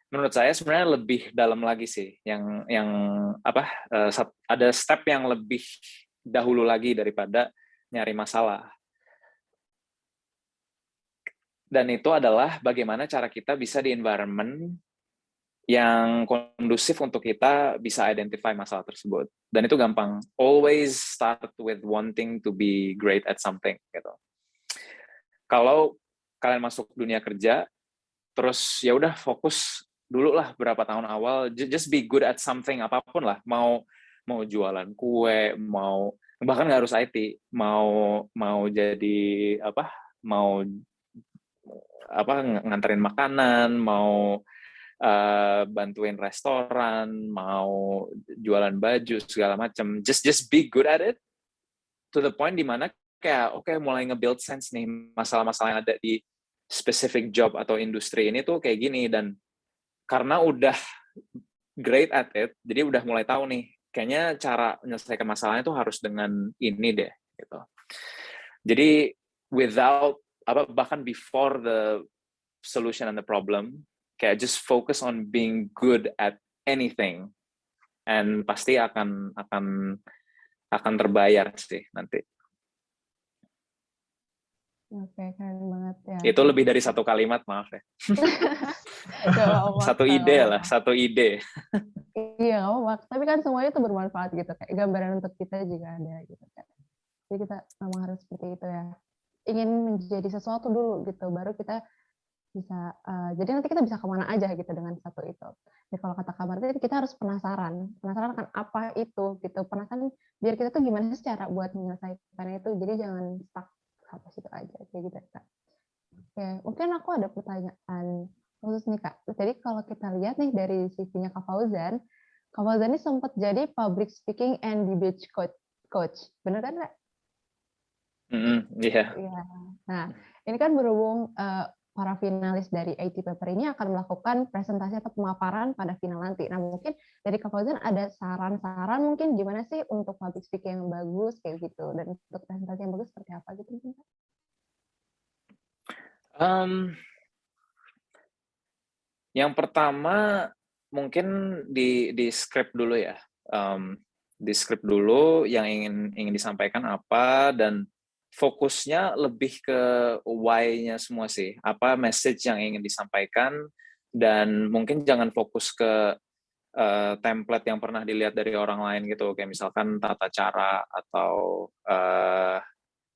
Menurut saya sebenarnya lebih dalam lagi sih, yang ada step yang lebih dahulu lagi daripada nyari masalah. Dan itu adalah bagaimana cara kita bisa di environment yang kondusif untuk kita bisa identify masalah tersebut. Dan itu gampang. Always start with wanting to be great at something. Gitu. Kalau kalian masuk dunia kerja, terus ya udah fokus dulu lah berapa tahun awal, just be good at something apapun lah. Mau jualan kue, bahkan nggak harus IT, mau jadi mau nganterin makanan, mau bantuin restoran, mau jualan baju segala macam. Just be good at it to the point dimana kayak mulai nge-build sense nih masalah-masalah yang ada di specific job atau industri ini tuh kayak gini, dan karena udah great at it, jadi udah mulai tahu nih kayaknya cara menyelesaikan masalahnya tuh harus dengan ini deh gitu. Jadi bahkan before the solution and the problem, kayak just focus on being good at anything, and pasti akan terbayar sih nanti. Oke, keren banget ya. Itu lebih dari satu kalimat, maaf ya. Satu ide. Iya, nggak apa-apa. Tapi kan semuanya itu bermanfaat gitu, kayak gambaran untuk kita juga ada gitu kan. Jadi kita memang harus seperti itu ya. Ingin menjadi sesuatu dulu gitu, baru kita bisa. Jadi nanti kita bisa kemana aja gitu dengan satu itu. Jadi kalau kata Kak Martin, kita harus penasaran akan apa itu gitu. Penasaran biar kita tuh gimana sih cara buat menyelesaikan itu. Jadi jangan stuck sampai situ aja kayak gitu Kak. Oke, mungkin aku ada pertanyaan khusus nih Kak. Jadi kalau kita lihat nih dari CV-nya Kak Fauzan ini sempat jadi public speaking and debate coach. Benar kan Kak? Iya. Iya. Nah, ini kan berhubung para finalis dari IT paper ini akan melakukan presentasi atau pemaparan pada final nanti. Nah, mungkin dari Kak Fauzan ada saran-saran mungkin gimana sih untuk public speaking yang bagus kayak gitu, dan untuk presentasi yang bagus seperti apa gitu mungkin, Kak? Yang pertama mungkin di script dulu ya. Di script dulu yang ingin disampaikan apa, dan fokusnya lebih ke why-nya semua sih. Apa message yang ingin disampaikan, dan mungkin jangan fokus ke template yang pernah dilihat dari orang lain gitu, kayak misalkan tata cara atau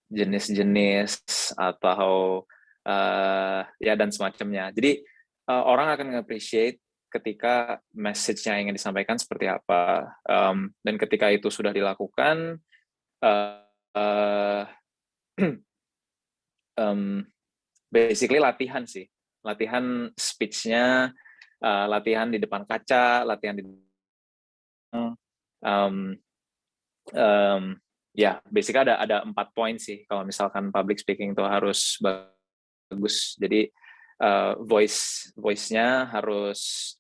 jenis-jenis atau ya dan semacamnya. Jadi orang akan nge-appreciate ketika message-nya yang ingin disampaikan seperti apa, dan ketika itu sudah dilakukan, basically latihan sih, latihan speech-nya, latihan di depan kaca, latihan di ya basically ada 4 poin sih kalau misalkan public speaking itu harus bagus. Jadi voice-nya harus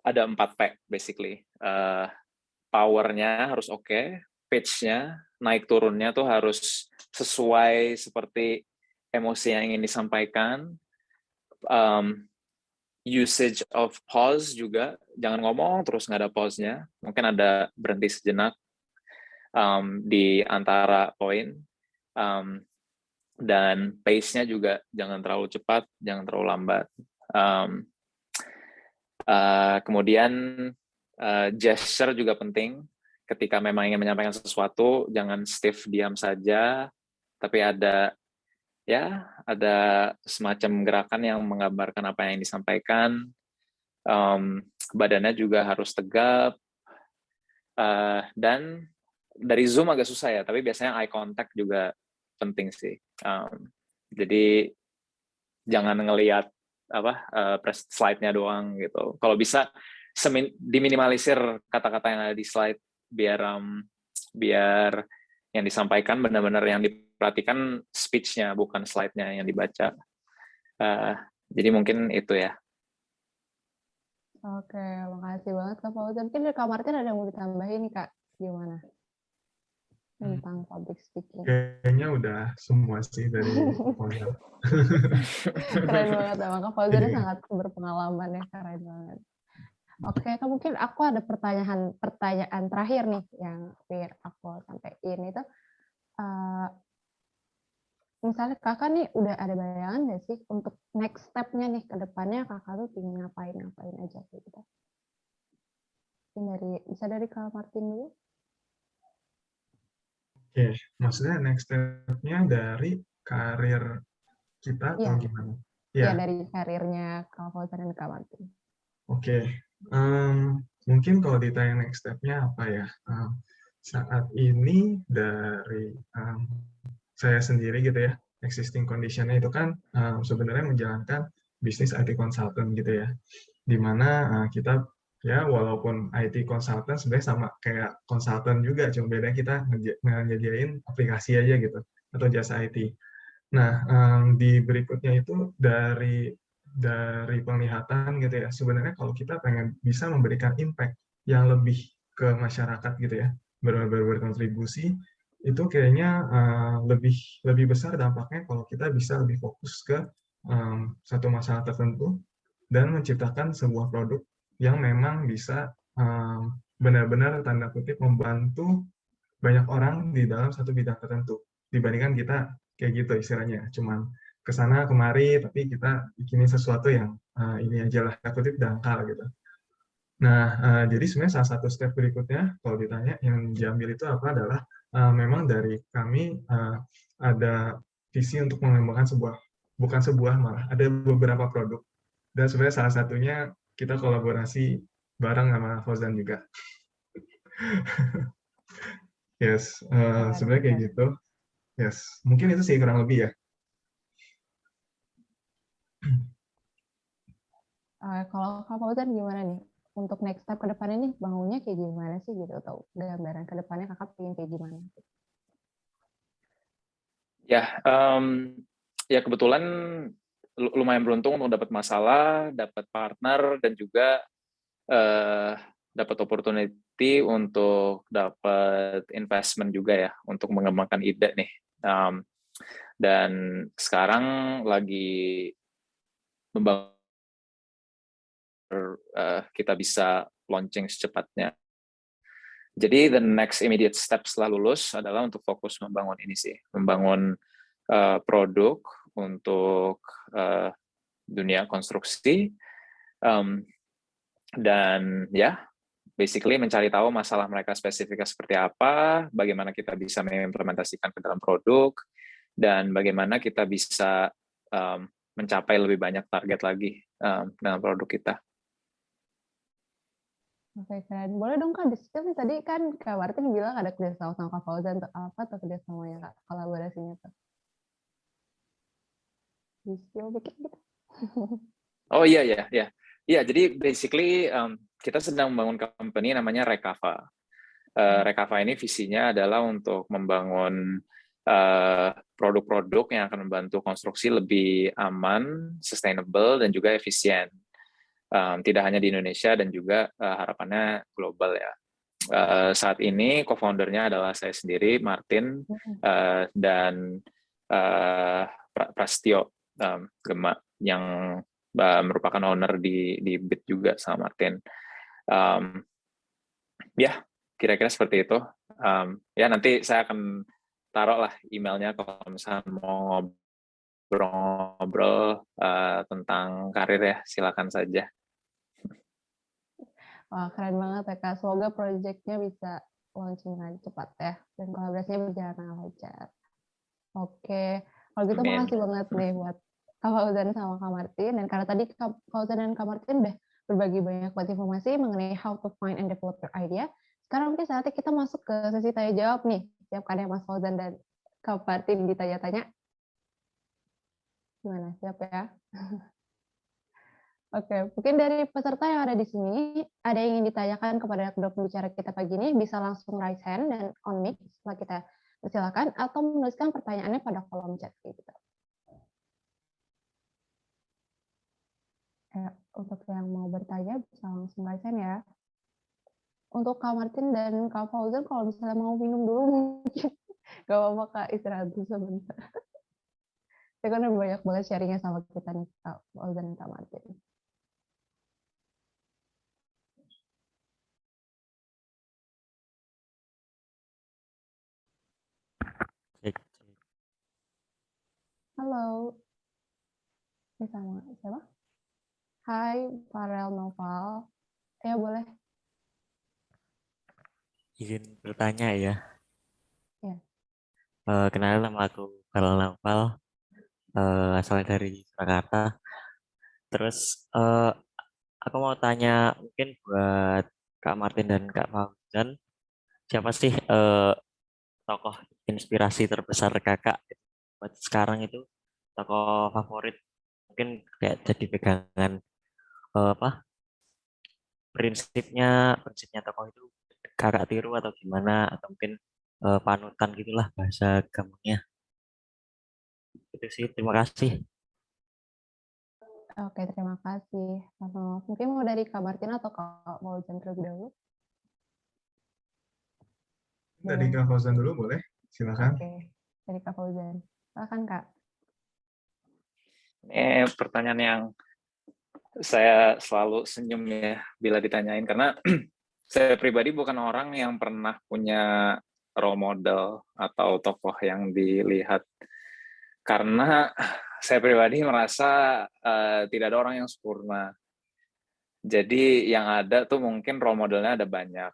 ada 4 P basically. Power-nya harus oke, pitch-nya, naik turunnya tuh harus sesuai seperti emosi yang ingin disampaikan. Usage of pause juga, jangan ngomong terus nggak ada pause-nya. Mungkin ada berhenti sejenak di antara poin. Dan pace-nya juga jangan terlalu cepat, jangan terlalu lambat. Kemudian gesture juga penting. Ketika memang ingin menyampaikan sesuatu, jangan stiff diam saja, tapi ada semacam gerakan yang menggambarkan apa yang disampaikan. Badannya juga harus tegap. Dan dari Zoom agak susah ya, tapi biasanya eye contact juga penting sih. Jadi jangan ngelihat slide-nya doang gitu. Kalau bisa diminimalisir kata-kata yang ada di slide biar yang disampaikan benar-benar yang diperhatikan speech-nya, bukan slide-nya yang dibaca. Jadi mungkin itu ya. Oke, makasih banget Kak Fauzan. Mungkin dari Kak Martin ada yang mau ditambahin nih Kak, gimana tentang public speaking? Kayaknya udah semua sih dari Fauzan. Keren banget, emang Kak Fauzan sangat berpengalaman ya, keren banget. Oke, Kak, mungkin aku ada pertanyaan terakhir nih yang aku sampaikan itu. Misalnya kakak nih udah ada bayangan nggak sih untuk next step-nya nih ke depannya, kakak tuh ingin ngapain aja gitu. Mungkin bisa dari Kak Martin dulu. Oke, maksudnya next step-nya dari karir kita atau gimana? Iya, dari karirnya Kak Fauzan dan Kak Martin. Oke, mungkin kalau ditanya next step-nya apa ya? Saat ini dari saya sendiri gitu ya, existing condition-nya itu kan sebenarnya menjalankan bisnis IT consultant gitu ya, dimana kita ya walaupun IT consultant sebenarnya sama kayak consultant juga, cuma beda kita nyediain aplikasi aja gitu atau jasa IT. Nah, di berikutnya itu dari penglihatan gitu ya, sebenarnya kalau kita pengen bisa memberikan impact yang lebih ke masyarakat gitu ya, benar-benar berkontribusi, itu kayaknya lebih besar dampaknya kalau kita bisa lebih fokus ke satu masalah tertentu dan menciptakan sebuah produk yang memang bisa benar-benar tanda kutip membantu banyak orang di dalam satu bidang tertentu, dibandingkan kita kayak gitu istilahnya, cuman kesana kemari tapi kita bikinin sesuatu yang ini aja lah, kutip dangkal gitu. Nah, jadi sebenarnya salah satu step berikutnya kalau ditanya yang diambil itu apa adalah memang dari kami ada visi untuk mengembangkan malah ada beberapa produk, dan sebenarnya salah satunya kita kolaborasi bareng sama Fauzan juga. Yes, sebenarnya kayak gitu. Yes, mungkin itu sih kurang lebih ya. Kalau Kak Fauzan gimana nih? Untuk next step ke depannya nih, bangunnya kayak gimana sih gitu? Atau gambaran ke depannya kakak pengen kayak gimana? ya kebetulan lumayan beruntung untuk dapat masalah, dapat partner, dan juga dapat opportunity untuk dapat investment juga ya, untuk mengembangkan ide nih. Dan sekarang lagi membangun kita bisa launching secepatnya. Jadi the next immediate step setelah lulus adalah untuk fokus membangun ini sih, membangun produk untuk dunia konstruksi, dan ya basically mencari tahu masalah mereka spesifiknya seperti apa, bagaimana kita bisa mengimplementasikan ke dalam produk, dan bagaimana kita bisa mencapai lebih banyak target lagi dengan produk kita. Oke, keren. Boleh dong Kak, di-spill nih, tadi kan Kak Martin bilang ada kerjasama sama Kak Fauzan, tuh apa tuh kerjasamanya Kak, kolaborasinya tuh? Di-spill dikit gitu. Oh iya, jadi basically kita sedang membangun company namanya Rekava. Rekava ini visinya adalah untuk membangun produk-produk yang akan membantu konstruksi lebih aman, sustainable, dan juga efisien. Tidak hanya di Indonesia dan juga harapannya global ya. Saat ini co-foundernya adalah saya sendiri, Martin, dan Prastio Gema, yang merupakan owner di BIT juga sama Martin. Ya, kira-kira seperti itu. Ya, nanti saya akan taruh lah emailnya kalau misalnya mau ngobrol tentang karir ya, silakan saja. Wah, keren banget ya Kak. Semoga proyeknya bisa launching dengan cepat ya, dan kolaborasinya berjalan dengan lancar. Oke, kalau gitu Amin. makasih banget nih buat Kak Fauzan sama Kak Martin. Dan karena tadi Kak Fauzan dan Kak Martin udah berbagi banyak banget informasi mengenai how to find and develop your idea, sekarang mungkin saatnya kita masuk ke sesi tanya jawab nih. Siapkan ya Mas Fauzan dan Kak Martin ditanya-tanya. Gimana, siap ya? Oke, mungkin dari peserta yang ada di sini, ada yang ingin ditanyakan kepada kedua pembicara kita pagi ini, bisa langsung raise hand dan on mic setelah kita persilakan, atau menuliskan pertanyaannya pada kolom chat. Gitu. Untuk yang mau bertanya, bisa langsung raise hand ya. Untuk Kak Martin dan Kak Fauzan, kalau misalnya mau minum dulu, mungkin gak apa-apa Kak, istirahat dulu sebentar. Saya kan udah banyak banget sharingnya sama kita nih, Kak Fauzan dan Kak Martin. Halo. Ini sama siapa? Hai, Farel Noval. Ya, boleh. Izin bertanya ya. Ya. Kenalin, nama aku Farel Noval, asalnya dari Jakarta. Terus aku mau tanya mungkin buat Kak Martin dan Kak Fauzan, siapa sih tokoh inspirasi terbesar kakak buat sekarang itu, tokoh favorit, mungkin kayak jadi pegangan apa prinsipnya tokoh itu kakak tiru atau gimana, atau mungkin panutan gitulah bahasa gampangnya. Itu sih, terima kasih. Oke, terima kasih. Mungkin mau dari Kak Martin atau Kak Fauzan terlebih dahulu? Dari Kak Fauzan dulu boleh? Silakan. Oke, dari Kak Fauzan. Silakan Kak. Ini pertanyaan yang saya selalu senyum ya bila ditanyain, karena saya pribadi bukan orang yang pernah punya role model atau tokoh yang dilihat, karena saya pribadi merasa tidak ada orang yang sempurna. Jadi yang ada tuh mungkin role modelnya ada banyak,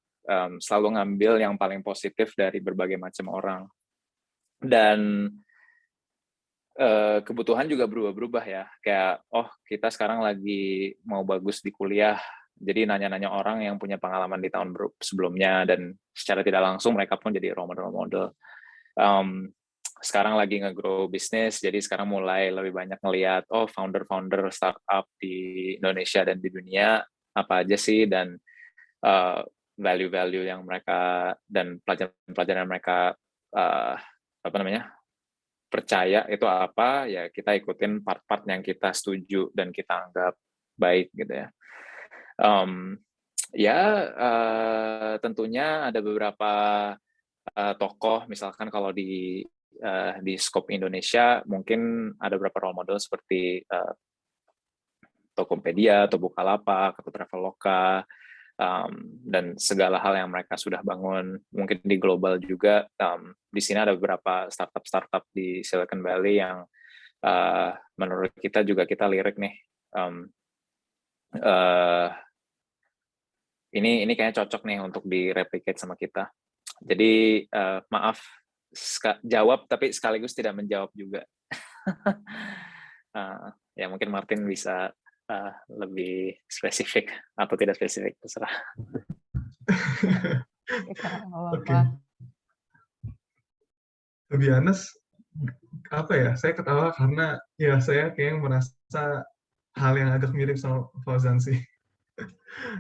selalu ngambil yang paling positif dari berbagai macam orang. Dan kebutuhan juga berubah-berubah ya, kayak kita sekarang lagi mau bagus di kuliah, jadi nanya-nanya orang yang punya pengalaman di tahun sebelumnya, dan secara tidak langsung mereka pun jadi role model. Sekarang lagi nge-grow bisnis, jadi sekarang mulai lebih banyak ngelihat founder-founder startup di Indonesia dan di dunia apa aja sih, dan value-value yang mereka dan pelajaran-pelajaran mereka percaya itu apa, ya kita ikutin part-part yang kita setuju dan kita anggap baik gitu ya. Tentunya ada beberapa tokoh, misalkan kalau di scope Indonesia mungkin ada beberapa role model seperti Tokopedia atau Bukalapak atau Traveloka, dan segala hal yang mereka sudah bangun. Mungkin di global juga, di sini ada beberapa startup di Silicon Valley yang menurut kita juga kita lirik nih, ini kayaknya cocok nih untuk direplicate sama kita. Jadi maaf jawab tapi sekaligus tidak menjawab juga. Ya mungkin Martin bisa lebih spesifik atau tidak spesifik, terserah. Oke. To be honest, apa ya, saya ketawa karena ya saya kayak merasa hal yang agak mirip sama Fauzan sih.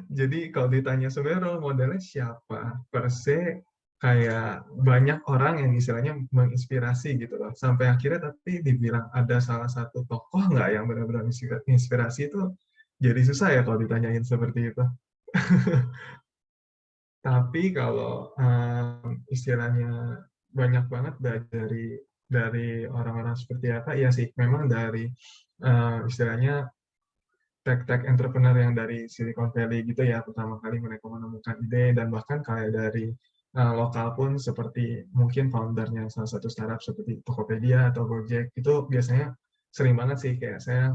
Jadi kalau ditanya sebenarnya role modelnya siapa, per se kayak banyak orang yang istilahnya menginspirasi gitu loh. Sampai akhirnya tapi dibilang ada salah satu tokoh nggak yang benar-benar inspirasi itu jadi susah ya kalau ditanyain seperti itu. Tapi kalau istilahnya banyak banget dari orang-orang seperti apa, ya sih memang dari istilahnya tech entrepreneur yang dari Silicon Valley gitu ya, pertama kali mereka menemukan ide, dan bahkan kayak dari lokal pun seperti mungkin foundernya salah satu startup seperti Tokopedia atau Gojek, itu biasanya sering banget sih kayak saya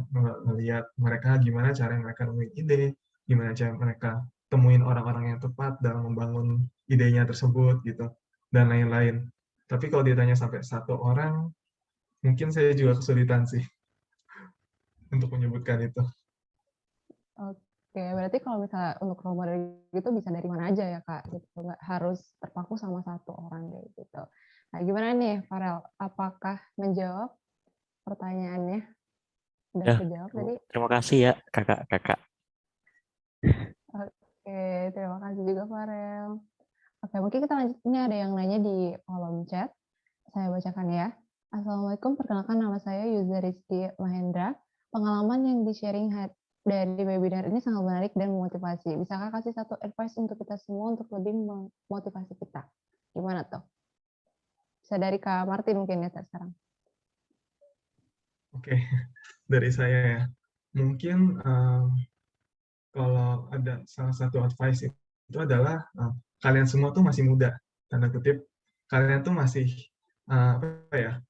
melihat mereka gimana cara mereka nemuin ide, gimana cara mereka temuin orang-orang yang tepat dalam membangun idenya tersebut gitu, dan lain-lain. Tapi kalau ditanya sampai satu orang, mungkin saya juga kesulitan sih untuk menyebutkan itu. Oke, berarti kalau misalnya untuk role model gitu bisa dari mana aja ya Kak, gitu. Nggak harus terpaku sama satu orang kayak gitu. Nah, gimana nih Farel, apakah menjawab pertanyaannya? Udah Ya, kejawab tadi? terima kasih ya kakak. Oke, terima kasih juga Farel. Oke, mungkin kita lanjut. Ini ada yang nanya di kolom chat. Saya bacakan ya. Assalamualaikum, perkenalkan nama saya Yuza Rizky Mahendra. Pengalaman yang di-sharing dari webinar ini sangat menarik dan memotivasi. Bisakah kasih satu advice untuk kita semua untuk lebih memotivasi kita? Gimana tuh? Bisa dari Kak Martin mungkin ya sekarang. Oke, dari saya ya. Mungkin kalau ada salah satu advice itu adalah kalian semua tuh masih muda, tanda kutip. Kalian tuh masih apa ya?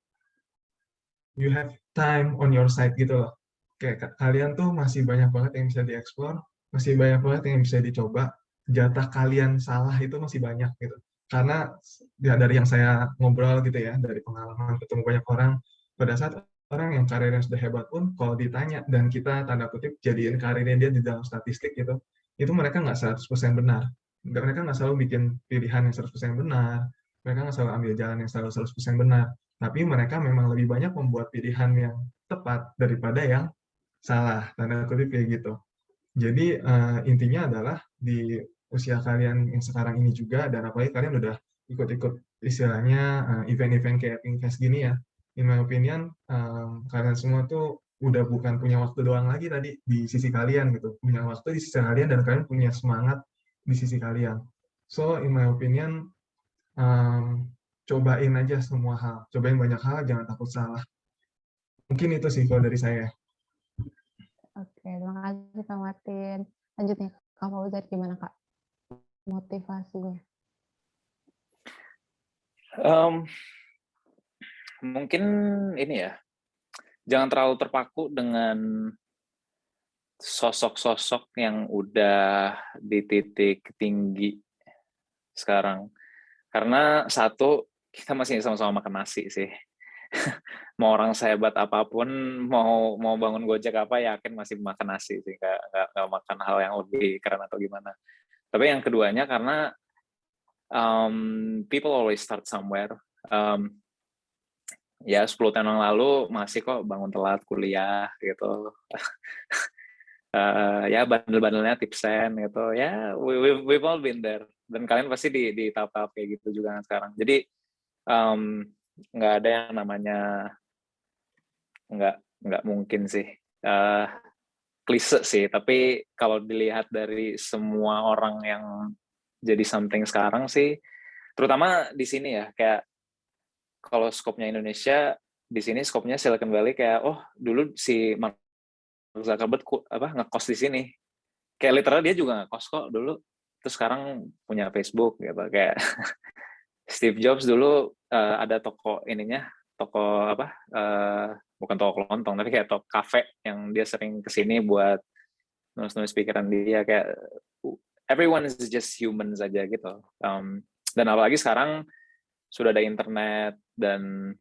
You have time on your side gitu loh. Kayak kalian tuh masih banyak banget yang bisa dieksplor, masih banyak banget yang bisa dicoba. Jatah kalian salah itu masih banyak gitu. Karena ya dari yang saya ngobrol gitu ya, dari pengalaman ketemu banyak orang, pada saat orang yang karirnya sudah hebat pun, kalau ditanya dan kita tanda kutip jadiin karirnya dia di dalam statistik gitu, itu mereka nggak 100% benar. Mereka nggak selalu bikin pilihan yang 100% benar, mereka nggak selalu ambil jalan yang selalu 100% benar, tapi mereka memang lebih banyak membuat pilihan yang tepat daripada yang salah, tanda kutip kayak gitu. Jadi intinya adalah di usia kalian yang sekarang ini juga, dan apalagi kalian udah ikut-ikut istilahnya event-event kayak Pinkfest gini ya, in my opinion kalian semua tuh udah bukan punya waktu doang lagi tadi di sisi kalian gitu, punya waktu di sisi kalian dan kalian punya semangat di sisi kalian. So in my opinion cobain aja semua hal, cobain banyak hal, jangan takut salah. Mungkin itu sih kalau dari saya. Oke, terima kasih Kak Martin. Lanjutnya, Kak Fauzan gimana Kak? Motivasinya. Mungkin ini ya, jangan terlalu terpaku dengan sosok-sosok yang udah di titik tinggi sekarang. Karena satu, kita masih sama-sama makan nasi sih. Mau orang sehebat apapun, mau bangun Gojek apa, yakin masih makan nasi sih, nggak makan hal yang lebih keren atau gimana. Tapi yang keduanya karena people always start somewhere. Ya 10 tahun yang lalu masih kok bangun telat kuliah gitu. Ya bandel-bandelnya tipsen gitu. Ya we've all been there. Dan kalian pasti di tahap-tahap kayak gitu juga sekarang. Jadi nggak ada yang namanya nggak mungkin sih. Klise sih, tapi kalau dilihat dari semua orang yang jadi something sekarang sih, terutama di sini ya, kayak kalau skopnya Indonesia, di sini skopnya Silicon Valley kayak, oh dulu si Mark Zuckerberg ngekos di sini. Kayak literal dia juga ngekos kok dulu, terus sekarang punya Facebook gitu. Kayak Steve Jobs dulu ada toko ininya, toko bukan toko kelontong, tapi kayak toko kafe yang dia sering kesini buat nulis-nulis pikiran dia. Kayak everyone is just human saja gitu. Dan apalagi sekarang sudah ada internet dan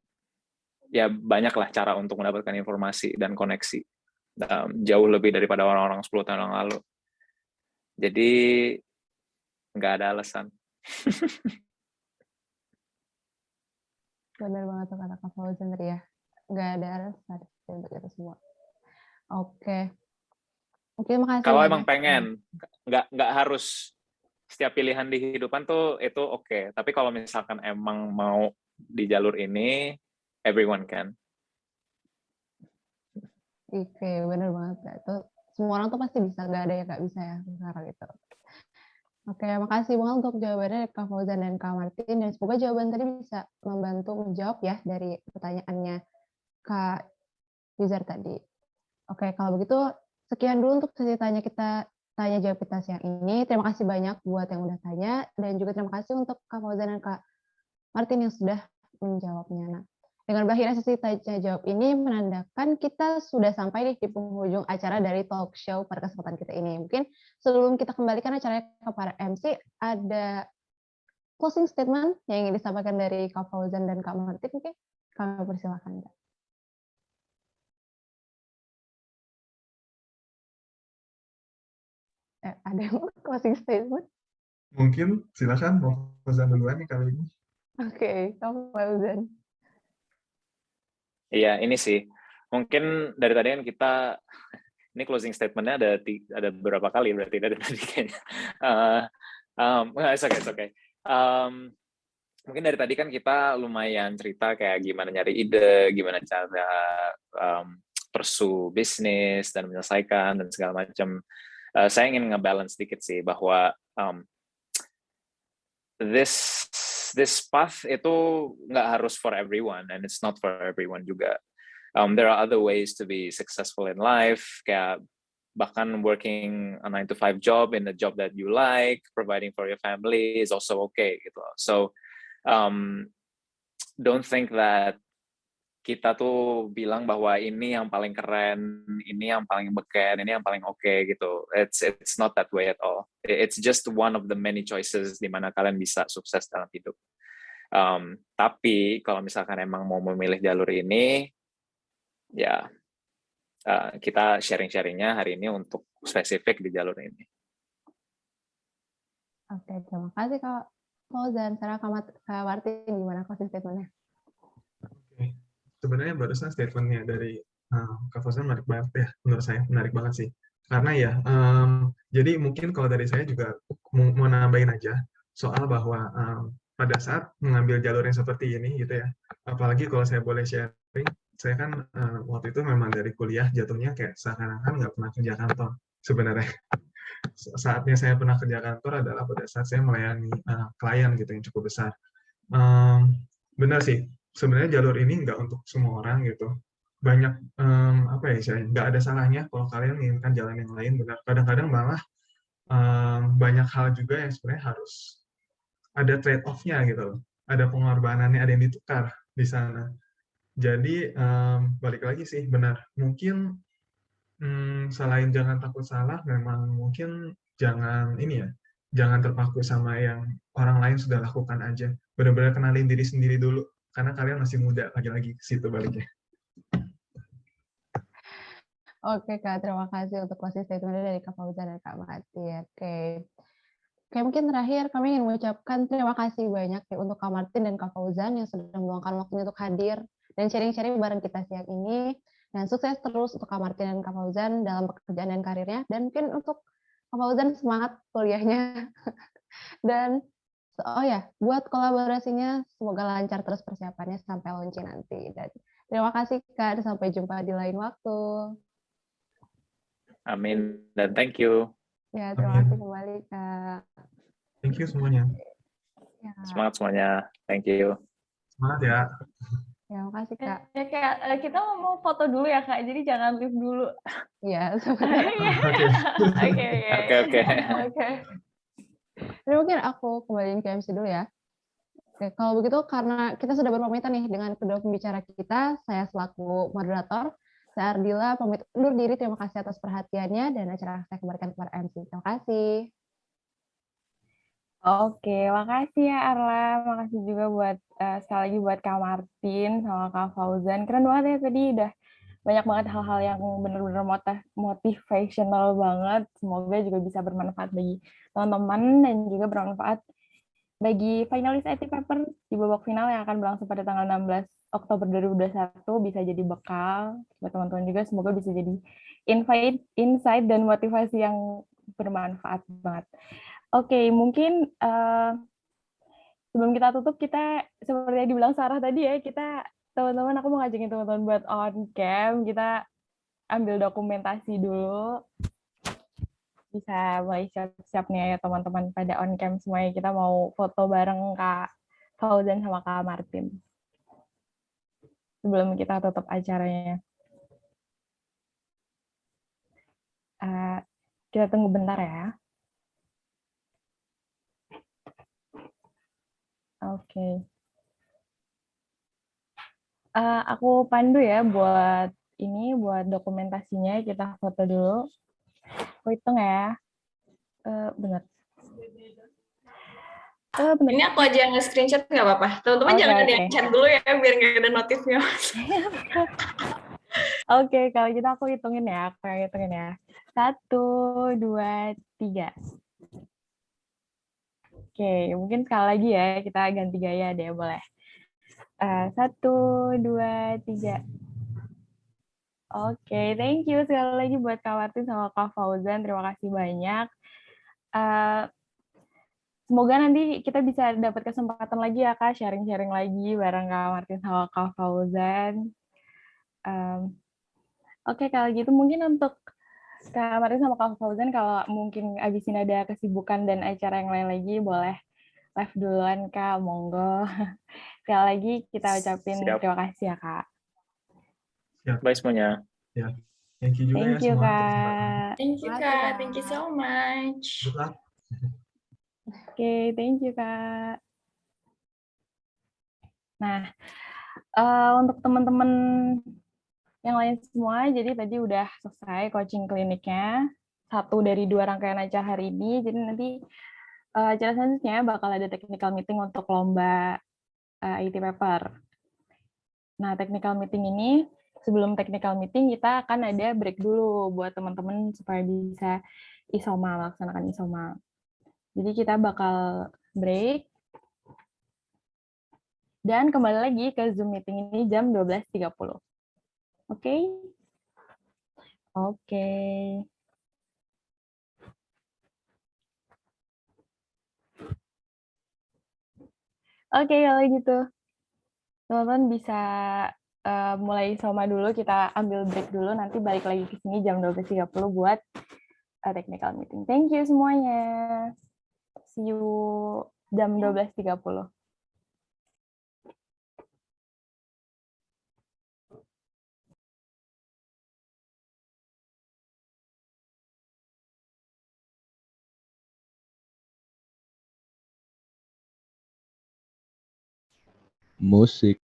ya banyaklah cara untuk mendapatkan informasi dan koneksi. Jauh lebih daripada orang-orang 10 tahun yang lalu. Jadi nggak ada alasan. Benar banget tuh kata Kak Fauzan tadi ya. Nggak ada alasan untuk itu semua. Oke. Oke, makasih Kalau banyak. emang pengen, nggak harus setiap pilihan di kehidupan tuh itu oke. Tapi kalau misalkan emang mau di jalur ini, everyone can. Oke, benar banget. Itu semua orang tuh pasti bisa, nggak ada yang nggak bisa ya sekarang itu. Oke, makasih banget untuk jawabannya Kak Fauzan dan Kak Martin. Dan semoga jawaban tadi bisa membantu menjawab ya dari pertanyaannya Kak user tadi. Oke, kalau begitu sekian dulu untuk sesi tanya jawab kita siang ini. Terima kasih banyak buat yang udah tanya dan juga terima kasih untuk Kak Fauzan dan Kak Martin yang sudah menjawabnya. Nah, dengan berakhirnya sesi tanya jawab ini menandakan kita sudah sampai di penghujung acara dari talk show pada kesempatan kita ini. Mungkin sebelum kita kembalikan acaranya ke para MC, ada closing statement yang ingin disampaikan dari Kak Fauzan dan Kak Martin. Mungkin kami persilakan. Ada yang closing statement? Mungkin silakan mau Fauzan duluan nih kali ini. Oke, Kak Fauzan. Iya, ini sih. Mungkin dari tadi kan kita, ini closing statement-nya ada beberapa kali, berarti dari tadi kayaknya. It's okay. Mungkin dari tadi kan kita lumayan cerita kayak gimana nyari ide, gimana cara pursue bisnis dan menyelesaikan dan segala macam. Saya ingin nge-balance sedikit sih bahwa this path itu nggak harus for everyone and it's not for everyone juga. There are other ways to be successful in life, kayak bahkan working a 9-to-5 job in a job that you like, providing for your family is also okay gitu. So don't think that kita tuh bilang bahwa ini yang paling keren, ini yang paling beken, ini yang paling oke gitu. It's not that way at all. It's just one of the many choices di mana kalian bisa sukses dalam hidup. Tapi kalau misalkan emang mau memilih jalur ini, ya kita sharing-sharingnya hari ini untuk spesifik di jalur ini. Oke, terima kasih Kak Fauzan. Sarah, Kak Martin, gimana closing statement-nya? Oke. Sebenarnya barusan statement-nya dari Kak Fauzan menarik banget ya, menurut saya menarik banget sih. Karena ya, jadi mungkin kalau dari saya juga mau nambahin aja soal bahwa pada saat mengambil jalur yang seperti ini gitu ya, apalagi kalau saya boleh sharing, saya kan waktu itu memang dari kuliah jatuhnya kayak seakan-akan nggak pernah kerja kantor sebenarnya. Saatnya saya pernah kerja kantor adalah pada saat saya melayani klien gitu yang cukup besar. Benar sih, sebenarnya jalur ini nggak untuk semua orang gitu. Banyak nggak ada salahnya kalau kalian menginginkan jalan yang lain. Benar, kadang-kadang malah banyak hal juga yang sebenarnya harus ada trade off-nya gitu loh. Ada pengorbanannya, ada yang ditukar di sana. Jadi balik lagi sih, benar. Mungkin selain jangan takut salah, memang mungkin jangan jangan terpaku sama yang orang lain sudah lakukan aja. Benar-benar kenalin diri sendiri dulu, karena kalian masih muda, lagi-lagi ke situ baliknya. Oke Kak, terima kasih untuk closing statement dari Kak Fauzan dan Kak Martin. Oke, mungkin terakhir kami ingin mengucapkan terima kasih banyak ya untuk Kak Martin dan Kak Fauzan yang sudah meluangkan waktunya untuk hadir dan sharing-sharing bareng kita siang ini. Dan sukses terus untuk Kak Martin dan Kak Fauzan dalam pekerjaan dan karirnya. Dan mungkin untuk Kak Fauzan semangat kuliahnya. Dan Oh ya, buat kolaborasinya semoga lancar terus persiapannya sampai launching nanti. Dan terima kasih Kak, dan sampai jumpa di lain waktu. Amin dan thank you. Ya, terima kasih Amin. kembali Kak. Thank you semuanya. Ya, Semangat semuanya. Thank you. Semangat ya. ya makasih Kak. Ya, Kak, kita mau foto dulu ya, Kak. Jadi jangan leave dulu. Iya, sebentar. Oke. Oke. Oke. Oke. Jadi mungkin aku kembaliin ke MC dulu ya. Oke, kalau begitu karena kita sudah berpamitan nih dengan kedua pembicara kita, saya selaku moderator, saya Ardila pamit undur diri. Terima kasih atas perhatiannya dan acara saya kembalikan kepada MC. Terima kasih. Oke, makasih ya Arla. Makasih juga buat sekali lagi buat Kak Martin sama Kak Fauzan. Keren banget ya tadi udah banyak banget hal-hal yang benar-benar motivational banget. Semoga juga bisa bermanfaat bagi teman-teman dan juga bermanfaat bagi finalis IT paper di babak final yang akan berlangsung pada tanggal 16 Oktober 2021 bisa jadi bekal buat teman-teman juga. Semoga bisa jadi insight dan motivasi yang bermanfaat banget. Oke, mungkin sebelum kita tutup, kita seperti yang dibilang Sarah tadi ya, kita teman-teman, aku mau ngajakin teman-teman buat on cam, kita ambil dokumentasi dulu. Bisa mulai siap-siap nih ya teman-teman pada on cam semuanya. Kita mau foto bareng Kak Fauzan sama Kak Martin. Sebelum kita tutup acaranya. Kita tunggu bentar ya. Oke. Aku pandu ya buat ini, buat dokumentasinya. Kita foto dulu. Aku hitung ya. Benar. Benar. Ini aku aja yang nge-screenshot nggak apa-apa. Teman-teman jangan ada yang chat dulu ya, biar nggak ada notifnya. Oke, kalau gitu aku hitungin ya. Aku hitungin ya. 1, 2, 3. Oke, mungkin sekali lagi ya. Kita ganti gaya deh, boleh. 1, 2, 3. Oke, thank you sekali lagi buat Kak Martin sama Kak Fauzan. Terima kasih banyak. Semoga nanti kita bisa dapat kesempatan lagi ya Kak, sharing-sharing lagi bareng Kak Martin sama Kak Fauzan. Oke, kalau gitu mungkin untuk Kak Martin sama Kak Fauzan, kalau mungkin abis ini ada kesibukan dan acara yang lain lagi, boleh live duluan Kak, monggo. Sekali lagi kita ucapin terima kasih ya Kak. Bye semuanya. Ya. Thank you juga Thank ya you, semua. Kak. Thank you, Kak. Thank you so much. Good luck. Oke, thank you, Kak. Nah, untuk teman-teman yang lain semua, jadi tadi udah selesai coaching kliniknya. 1 dari 2 rangkaian acara hari ini. Jadi nanti acara selanjutnya bakal ada technical meeting untuk lomba IT paper. Nah, technical meeting ini, sebelum technical meeting kita akan ada break dulu buat teman-teman supaya bisa melaksanakan isoma. Jadi kita bakal break dan kembali lagi ke Zoom meeting ini jam 12.30. Oke? Oke. Oke, kalau gitu. Teman-teman bisa mulai soma dulu, kita ambil break dulu, nanti balik lagi ke sini jam 12.30 buat technical meeting. Thank you semuanya. See you jam 12.30. Musik.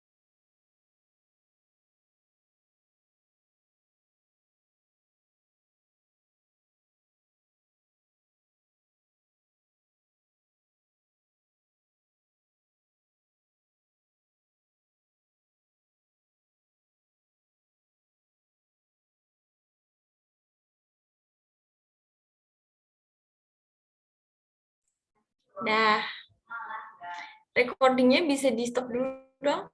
Dah. Recordingnya bisa di stop dulu dong.